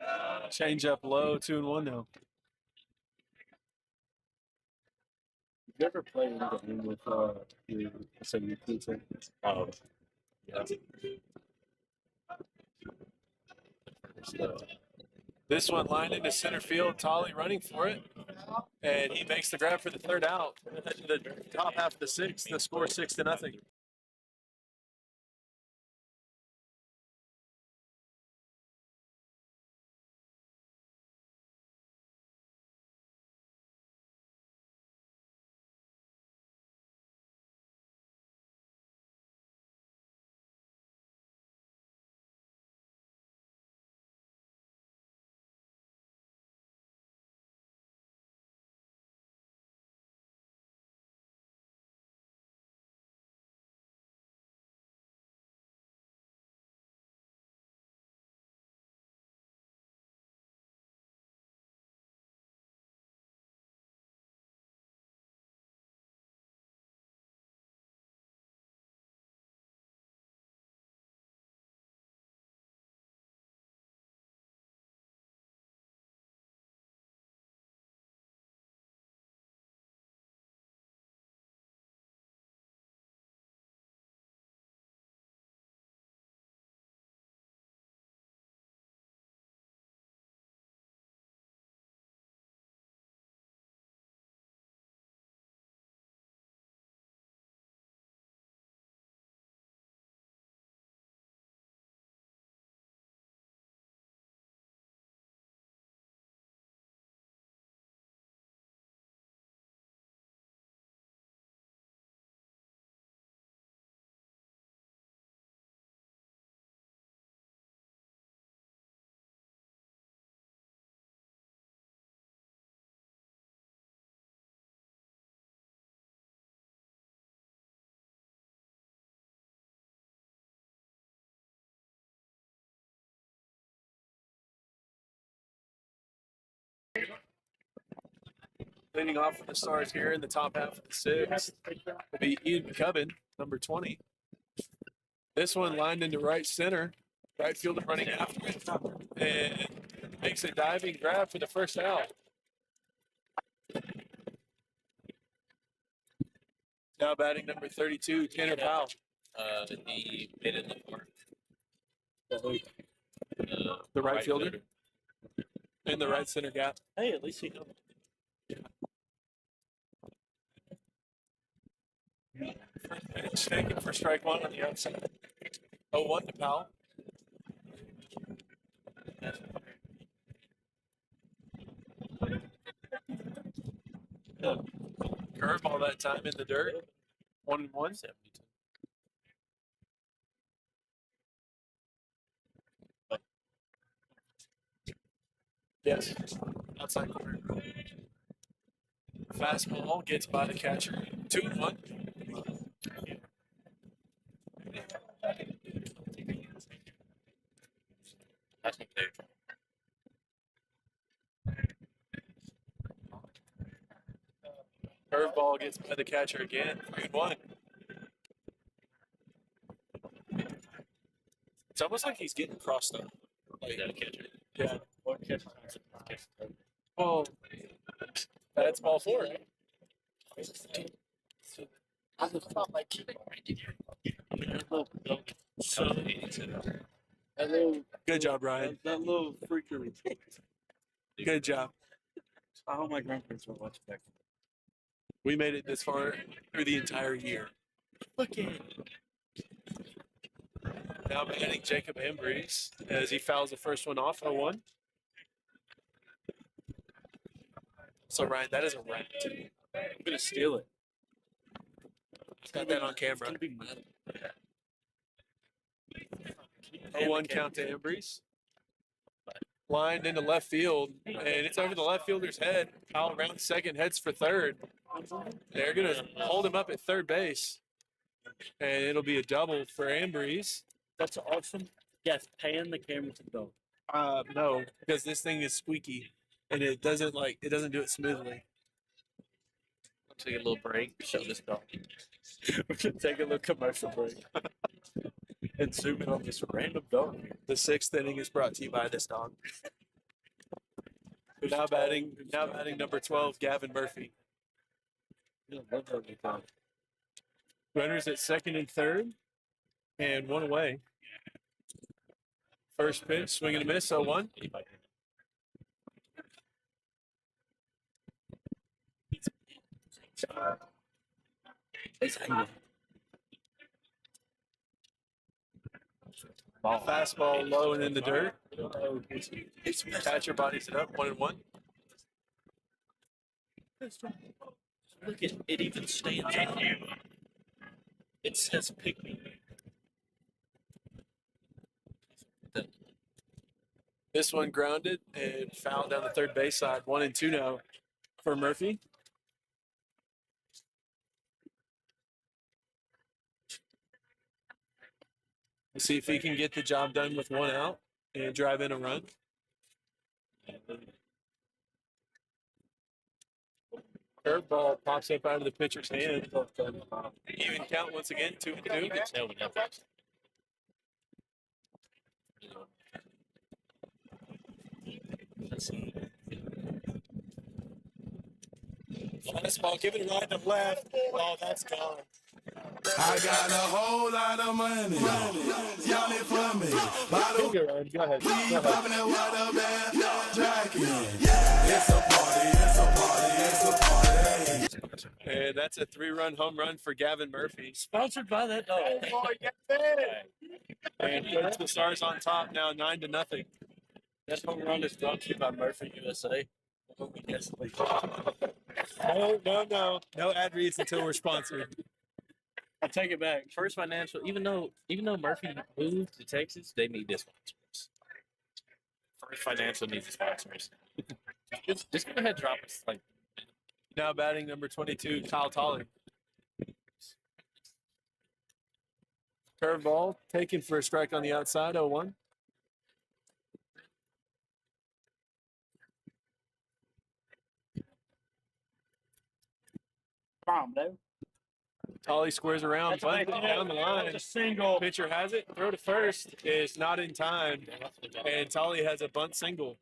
out. Change up low, 2-1 now. You ever played in the game with your your pizza? Yeah. So, This one lined into center field, Tolly running for it. And he makes the grab for the third out. The top half of the 6th, the score 6-0. Leading off for the Stars here in the top half of the 6th will be Ian McCubbin, number 20. This one lined into right center. Right fielder running after it and makes a diving grab for the first out. Now batting number 32, Tanner Powell. He made it in the park. The right fielder in the right center gap. hey, at least he knows. Pitch taken for strike 1 on the outside. 0-1 to Powell. Curveball that time in the dirt. 1-1. 72. Yes. Outside corner. Fastball gets by the catcher. 2-1. That's okay. Curveball gets by the catcher again. 3-1. It's almost like he's getting crossed up. Is that a catcher? Yeah. What catch? Well, that's ball 4. I just felt like So, that little, Good job, Ryan. that little freakery. Good job. I hope my grandparents will watch back. We made it this far through the entire year. Look at it. Now batting Jacob Embreeze as he fouls the first one off. 0-1. So Ryan, that is a rat. I'm gonna steal it. Got that on It's camera. gonna be mine. A 1 count to Embreeze. Lined into left field, and it's over the left fielder's head. Kyle around second, heads for third. They're going to hold him up at third base, and it'll be a double for Embreeze. That's awesome. Yes, pan the camera to go. No, because this thing is squeaky, and it doesn't do it smoothly. Take a little break. Show this dog. We can take a little commercial break and zoom in on this random dog. The 6th inning is brought to you by this dog. Now batting number 12, Gavin Murphy. Runners at second and third, and one away. First pitch, swing and a miss, 0-1. Fastball low and in the dirt. Catcher bodies it up, 1-1. Look at it, even stands out. It says pick me. This one grounded and fouled down the third base side. 1-2 now for Murphy. We'll see if he can get the job done with 1 out and drive in a run. Curveball pops up out of the pitcher's hand. Even count once again, 2-2. Tell me that. Fastball, give it a ride to left. Oh, that's gone. I got a whole lot of money. Y'all it for me. Bottle Go ahead. Go ahead. weed popping that water band jacking. It's a party, it's a party, it's a party. And that's a 3-run home run for Gavin Murphy. Sponsored by that dog. And puts the Stars on top now, 9-0. That home run is brought to you by Murphy USA. Yes, please. No ad reads until we're sponsored. I take it back. First Financial, even though Murphy moved to Texas, they need this sponsors. First Financial needs the sponsors. Just go ahead and drop us like Now batting number 22, Kyle Tolley. Curveball taken for a strike on the outside, 0-1. Bomb, though. Tolley squares around, bunts it down the line. That's a single. Pitcher has it. Throw to first is not in time, and Tolley has a bunt single.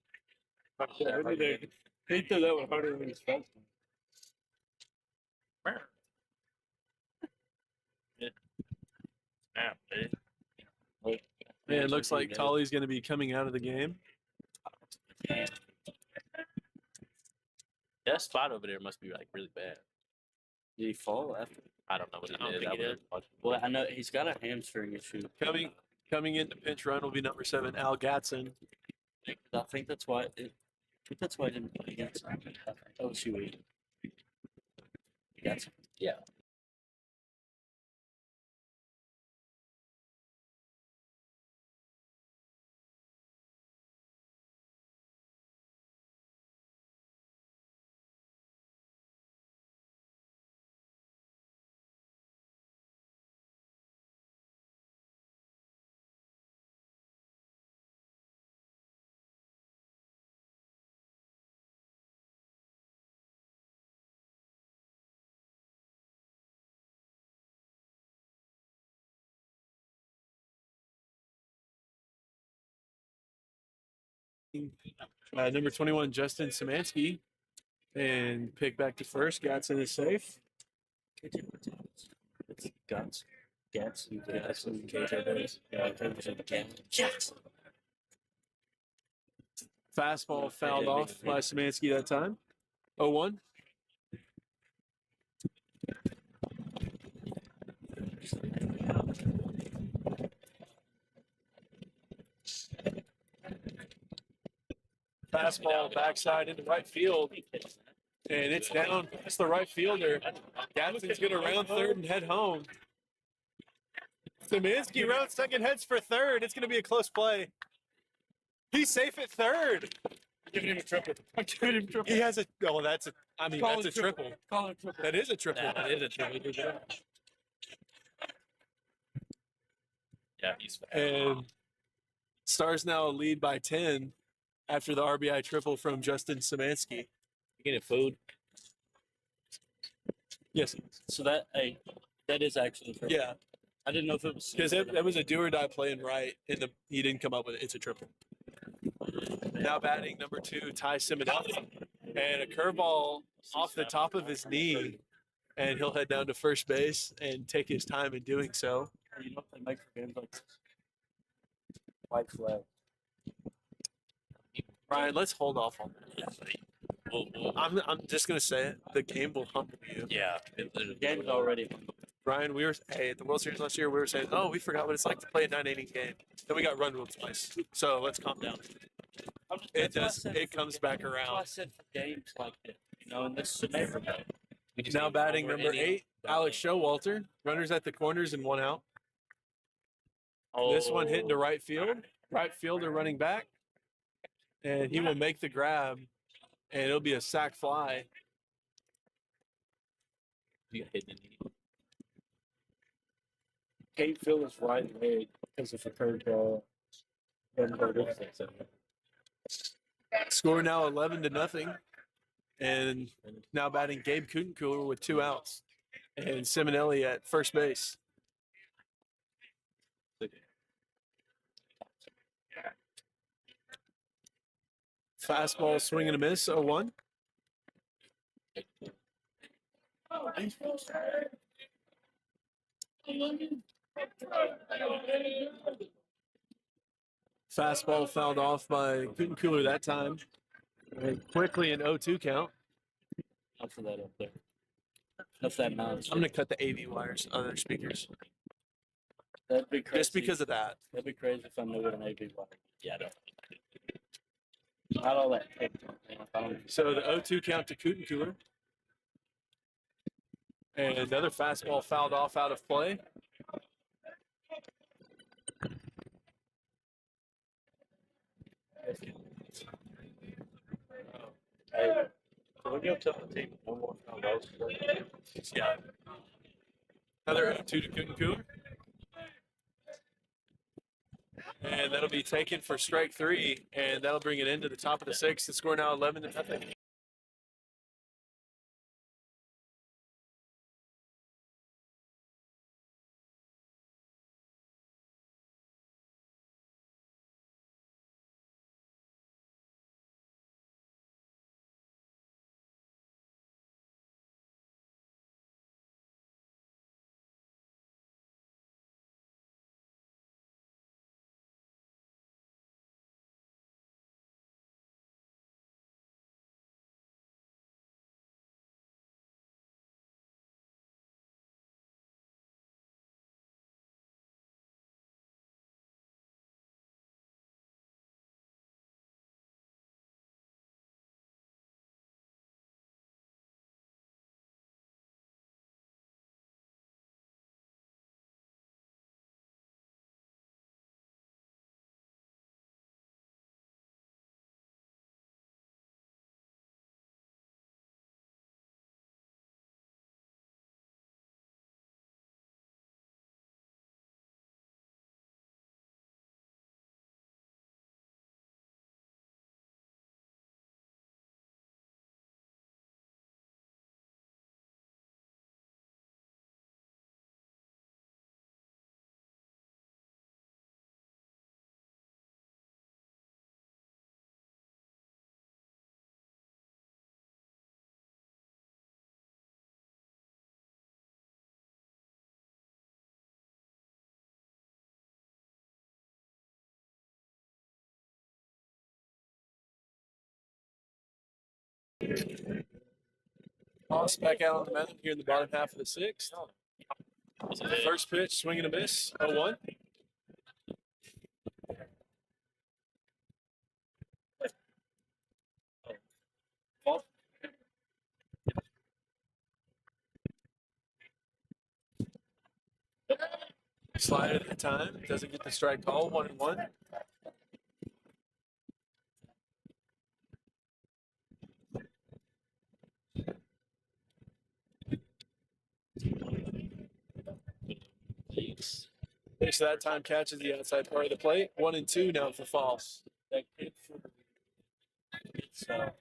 He threw that one harder than his fence. And it looks like Tolley's going to be coming out of the game. that spot over there must be like really bad. Did he fall after? I don't know what I don't it is. think he did. Well, I know he's got a hamstring issue. Coming into pinch run will be number 7, Al Gatson. I think that's why. I think that's why I didn't play against OSU. Yes. Yeah. Number 21, Justin Szymanski. And pick back to first. Gatson is safe. It's guts. Gats. That's what KJ does. Yes. Fastball fouled off by Szymanski that time. 0-1. Fastball backside into right field. And it's down. It's the right fielder. Gadsden's going to round third and head home. Szymanski rounds second, heads for third. It's going to be a close play. He's safe at third. Giving him a triple. I'm giving him triple. He has a. Oh, that's a. I mean, Call that's a it triple. triple. Call it triple. That is a triple. That is a triple. Yeah, he's fast. And Stars now lead by 10 after the RBI triple from Justin Szymanski. You getting food? Yes. So that is actually a triple. Yeah. I didn't know if it was Because that was a do or die playing right. He didn't come up with it. It's a triple. Now batting number 2, Ty Simonelli. And a curveball off the top of his knee. And he'll head down to first base and take his time in doing so. You know what they make for games like this? White flag. Brian, let's hold off on that. Yeah, I'm just gonna say it. The game will humble you. yeah. The game's already. Brian, at the World Series last year, we were saying, oh, we forgot what it's like to play a 9-inning game. Then we got run ruled twice. So let's calm down. It comes back That's why I around. said for games like this, in this scenario. We just Now need batting one more number inning. 8, Alex Showalter. Runners at the corners and 1 out. This one hitting to right field. Right fielder running back. And he will make the grab. And it'll be a sac fly. You got hit in the knee. Can't feel his right leg because of a curveball. Score now 11-0. And now batting Gabe Kutencooler with 2 outs. And Simonelli at first base. Fastball swing and a miss, 0-1. Fastball fouled off by Kutencooler that time. And quickly an 0-2 count. I'll put that up there. That's that nonsense. I'm going to cut the AV wires on their speakers. That'd be crazy. Just because of that. That'd be crazy if I knew what an AV was. Yeah, I don't. Not all that TikTok, man. If I don't- So the 0-2 count to Kutencooler. And another fastball fouled off out of play. Hey, can we go tell the team no more foul balls? Yeah. Another 0-2 to Kutencooler. And that'll be taken for strike 3. And that'll bring it into the top of the 6th. The score now 11-0. Toss back out on the mound here in the bottom half of the 6th. First pitch, swing and a miss, 0-1. Slider at the time. Doesn't get the strike call. 1-1. Pitch that time catches the outside part of the plate. 1-2 now for false. That kid for it's somebody.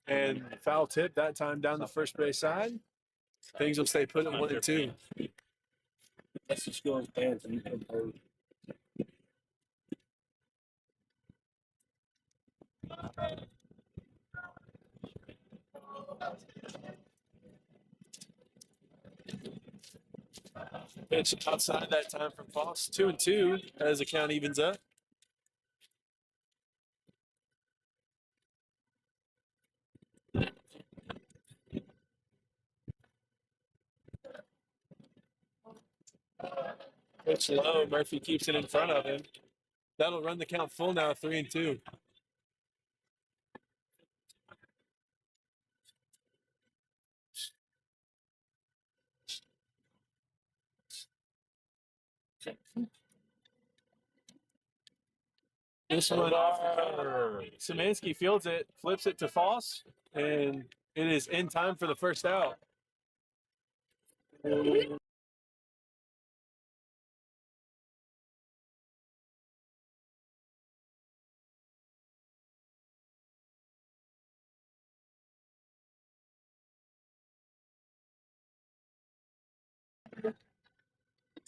And foul tip that time down the first base side. Things will stay put at 1-2. Let's just go as bands and you can hold. Pitch outside that time from Foss. 2-2 as the count evens up. Pitch low. Murphy keeps it in front of him. That'll run the count full now, 3-2. This one, Szymanski fields it, flips it to Foss, and it is in time for the first out. It's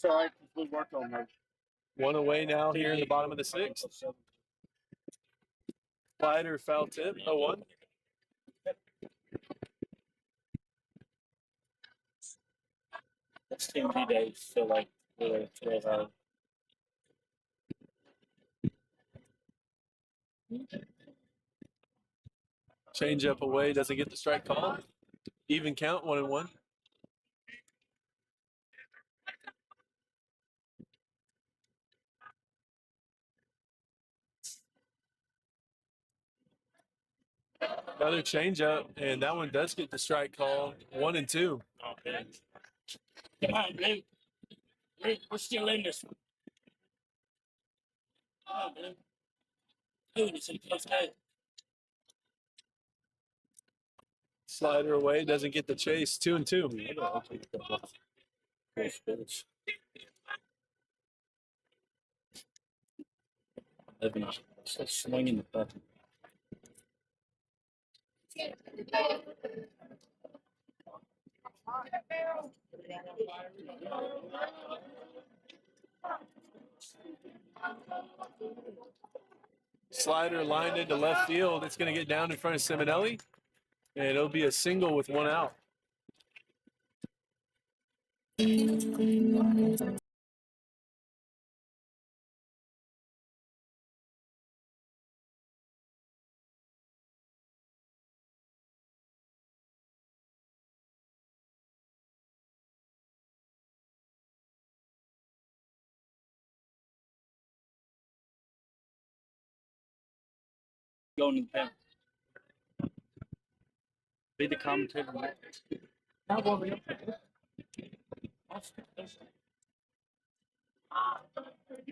all right. We worked on those. One away now here in the bottom of the sixth. Slider foul tip, 0-1. That's Team B days, so like really 12 hours. Change up away, doesn't get the strike call. Even count, 1-1. Another change up, and that one does get the strike call. 1-2. Oh, man. Come on, Blue. We're still in this one. Come on, Blue. Dude, it's in close game. Slider away, doesn't get the chase. 2-2. Still swinging the button. Slider lined into left field. It's going to get down in front of Simonelli, and it'll be a single with one out. Going in the pen. Be the commentator.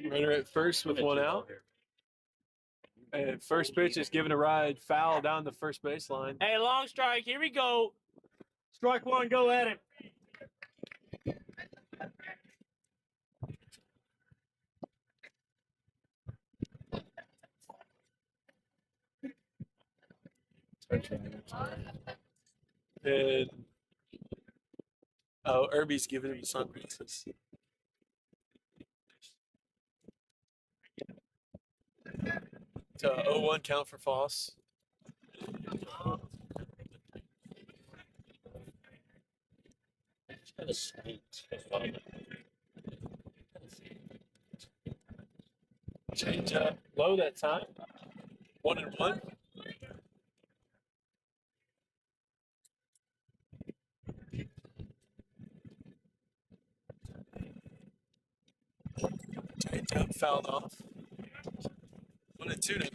Runner at first with one out. And first pitch is given a ride, foul down the first baseline. Hey, long strike. Here we go. Strike one. Go at it. And Irby's giving him sunglasses. To 0-1 count for Foss. Change up low that time. 1-1. Change up fouled off. 1-2 now.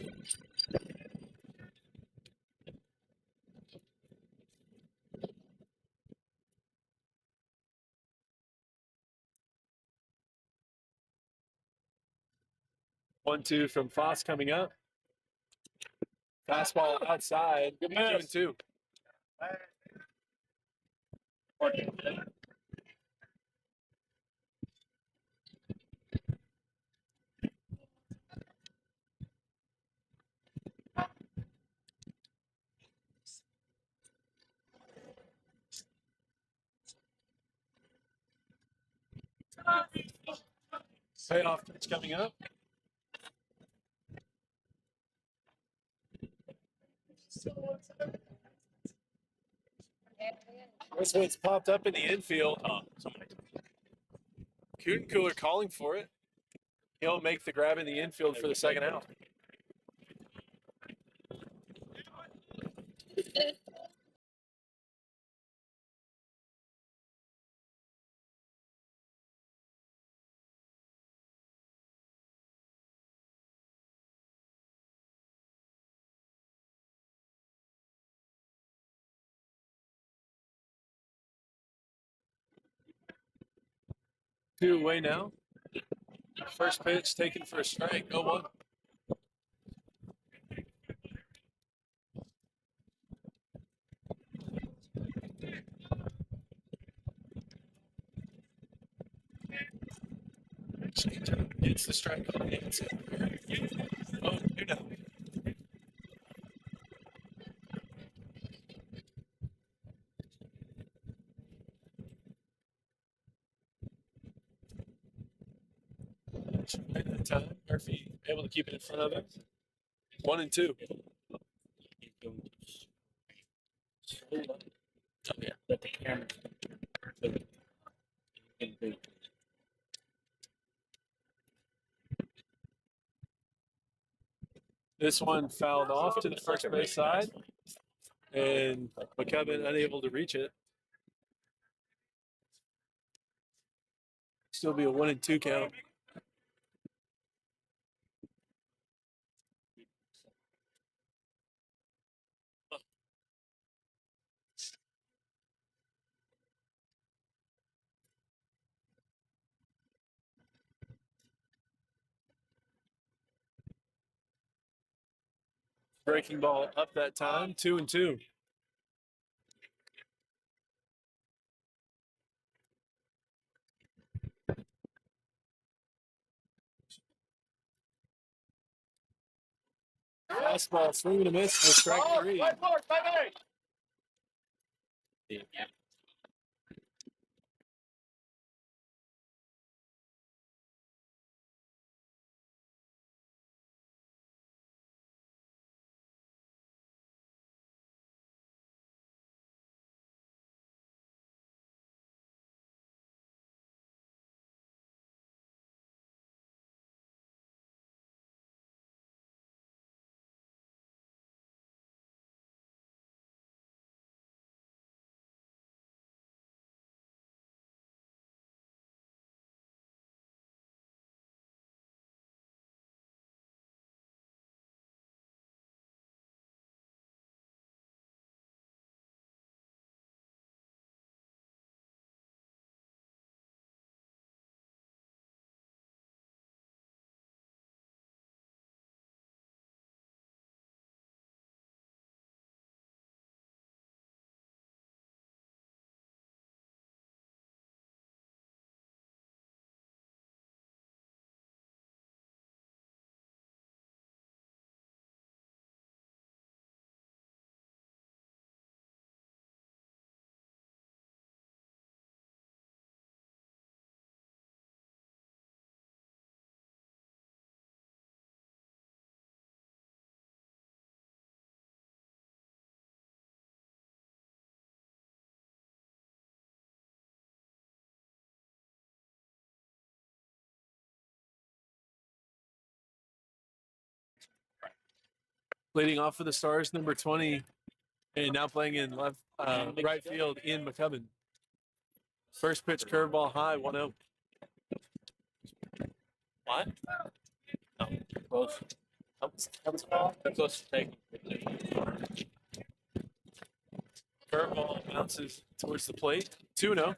1-2 from Foss coming up. Fastball outside. Good 2-2. Payoff pitch coming up. This one's popped up in the infield. Cooler calling for it. He'll make the grab in the infield for the second out. Two away now. First pitch taken for a strike. 0-1. It's the strike. It's it. Oh, you know. Right at the time, Murphy able to keep it in front of him. 1-2. Oh, yeah. Let the camera. This one fouled off to the first base side, and McCubbin unable to reach it. Still be a 1-2 count. Breaking ball up that time, 2-2. Fastball, swing and a miss for strike 3. Leading off for the Stars, number 20, and now playing in right field in McCubbin. First pitch curveball high, 1-0. What? No, close. Close to taking. Curveball bounces towards the plate, 2-0.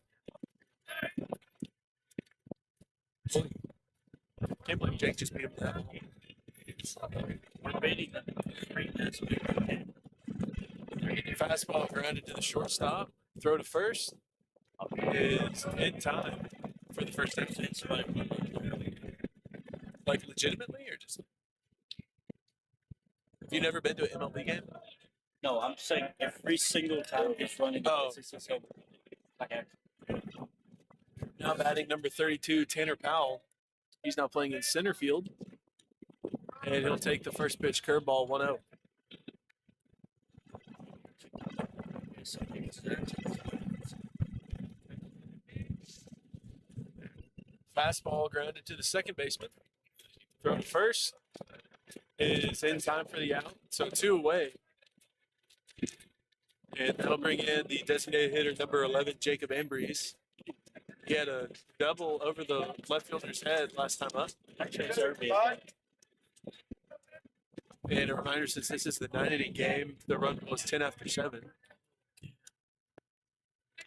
Can't believe Jake just beat him that. We're beating them 3 minutes. Fastball grounded to the shortstop. Throw to first is in time for the first inning. Like legitimately, or just have you never been to an MLB game? No, I'm saying every single time he's running. Oh. It's over. Like, Now batting number 32, Tanner Powell. He's now playing in center field, and he'll take the first pitch curveball 1-0. Fastball grounded to the second baseman. Throw to first is in time for the out, so 2 away. And that'll bring in the designated hitter number 11, Jacob Ambrose. He had a double over the left fielder's head last time up. And a reminder, since this is the 9-inning game, the run was 10 after 7.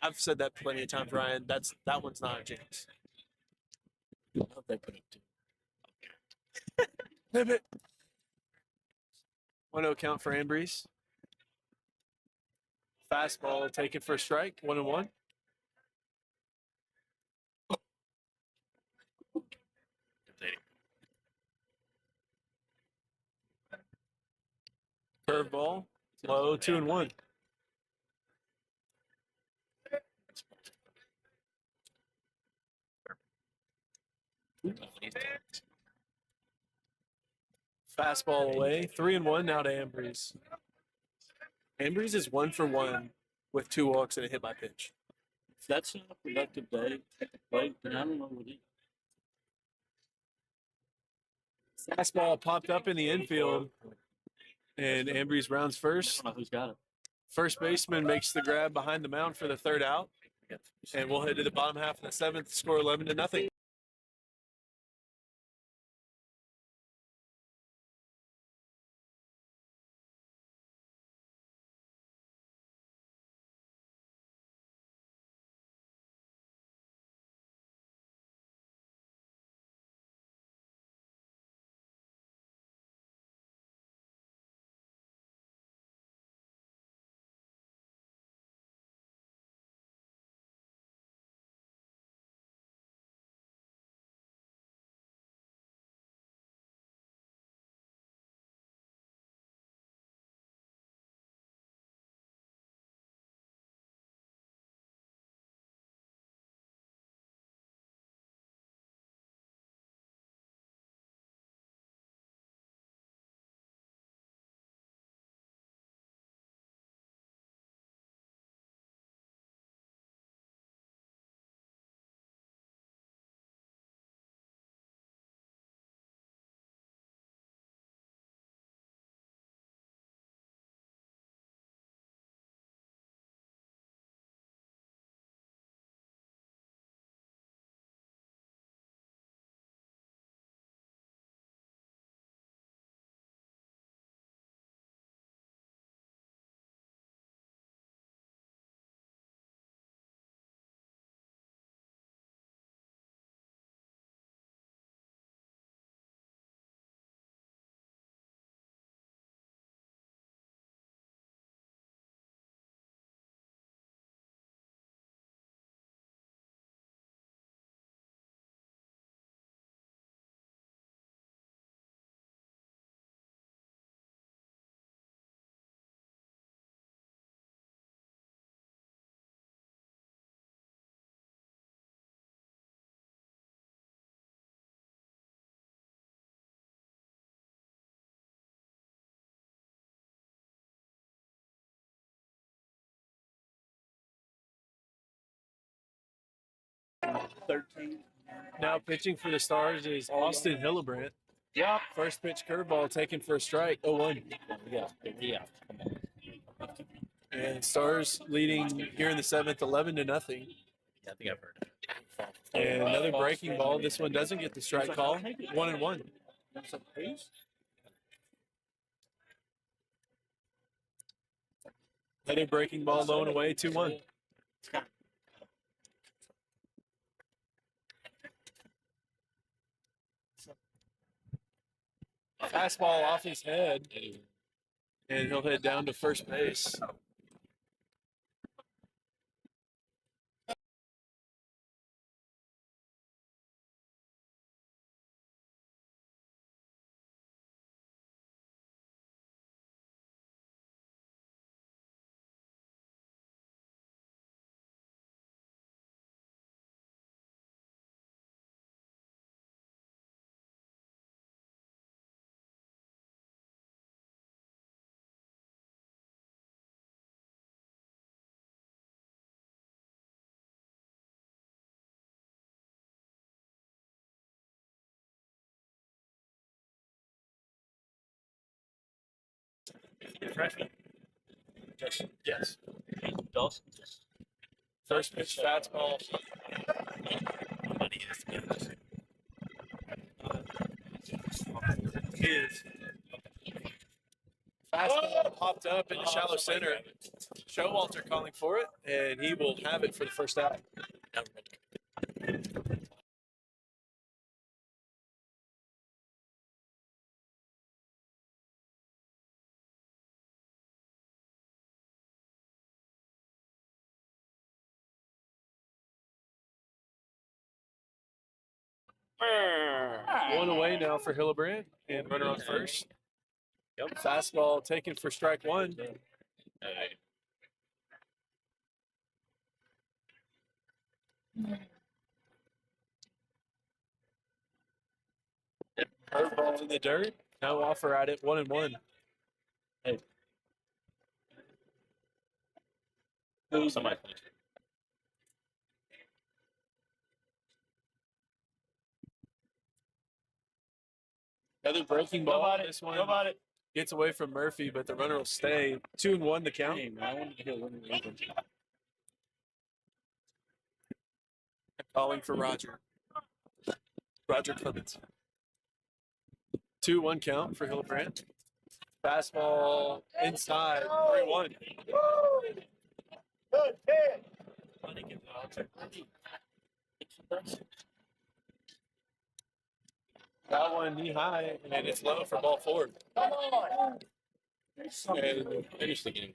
I've said that plenty of times, Ryan. That one's not a jinx. I hope they put it 2. Nip it. 1-0 count for Ambrose. Fastball taken for a strike, 1-1. Curveball, low, 2-1. Fastball away, 3-1 now to Ambrose. Ambrose is 1 for 1 with 2 walks and a hit by pitch. If that's not a productive day, then I don't know what it is. Fastball popped up in the infield, and Ambrose rounds I first. don't know who's got it. First baseman makes the grab behind the mound for the 3rd out, and we'll head to the bottom half of the 7th, score 11-0. Now pitching for the Stars is Austin Hillebrandt. Yeah. First pitch curveball taken for a strike, 0-1. Yeah. And Stars leading here in the 7th, 11-0. Yeah, I think I've heard it. And another breaking ball. This one doesn't get the strike call. 1-1. Another breaking ball low and away, 2-1. Fastball off his head, and he'll head down to first base. Freshman. Yes. Dawson. First pitch fastball. Money is Is fastball popped up into shallow center. Showalter calling for it, and he will have it for the first out. One away now for Hillebrand, and runner on first. Yep. Fastball taken for strike one. Curveball in the dirt. No offer at it. 1-1. Somebody. Another breaking ball. This one gets away from Murphy, but the runner will stay. 2-1 the count. Hey, man, I wanted to hear one of the England. Calling for Roger. Roger Clemens. 2-1 count for Hillebrand. Fastball inside. 3-1. That one knee high, and it's low for ball four. And Finish the game.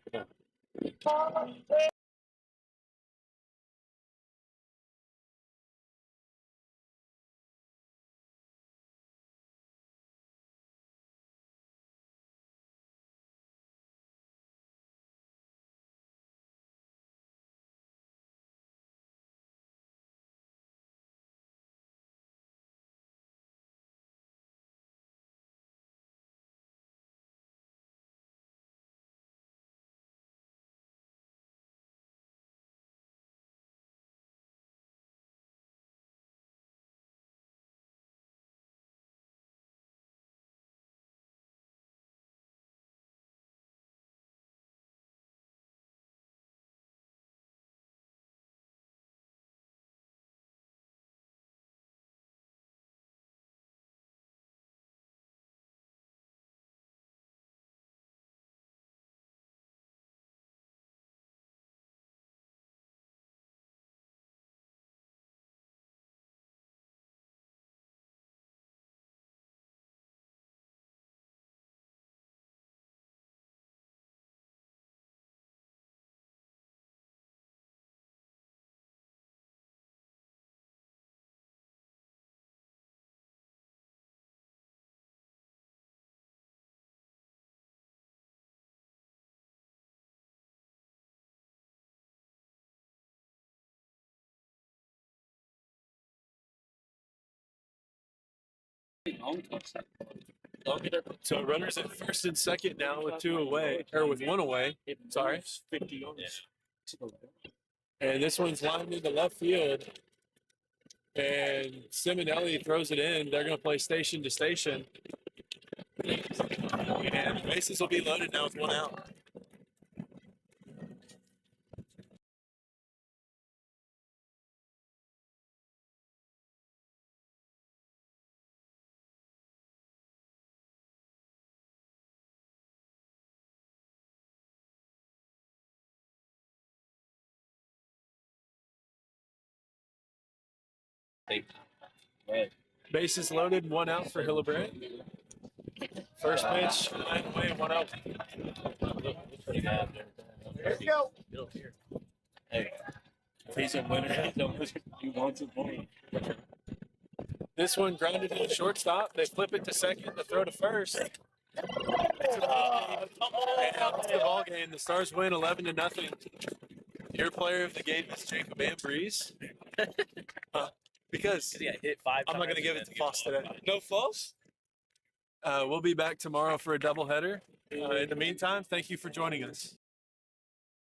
so runners at first and second now with two away, or with one away. Sorry. 50 yards. And this one's lined into left field. And Simonelli throws it in. They're going to play station to station. And bases will be loaded now with one out. Bases loaded, one out for Hillebrand. First pitch, line away, 1-0. Pretty bad there. There you go. Get over here. Hey, if he's a winner, he wants it more. This one grounded to the shortstop. They flip it to second to throw to first. And that's the ball game. The Stars win 11-0. Your player of the game is Jacob Ambrose. Because He got hit 5 times. I'm not going to give it to and Foss then today. No Foss? We'll be back tomorrow for a doubleheader. In the meantime, thank you for joining us.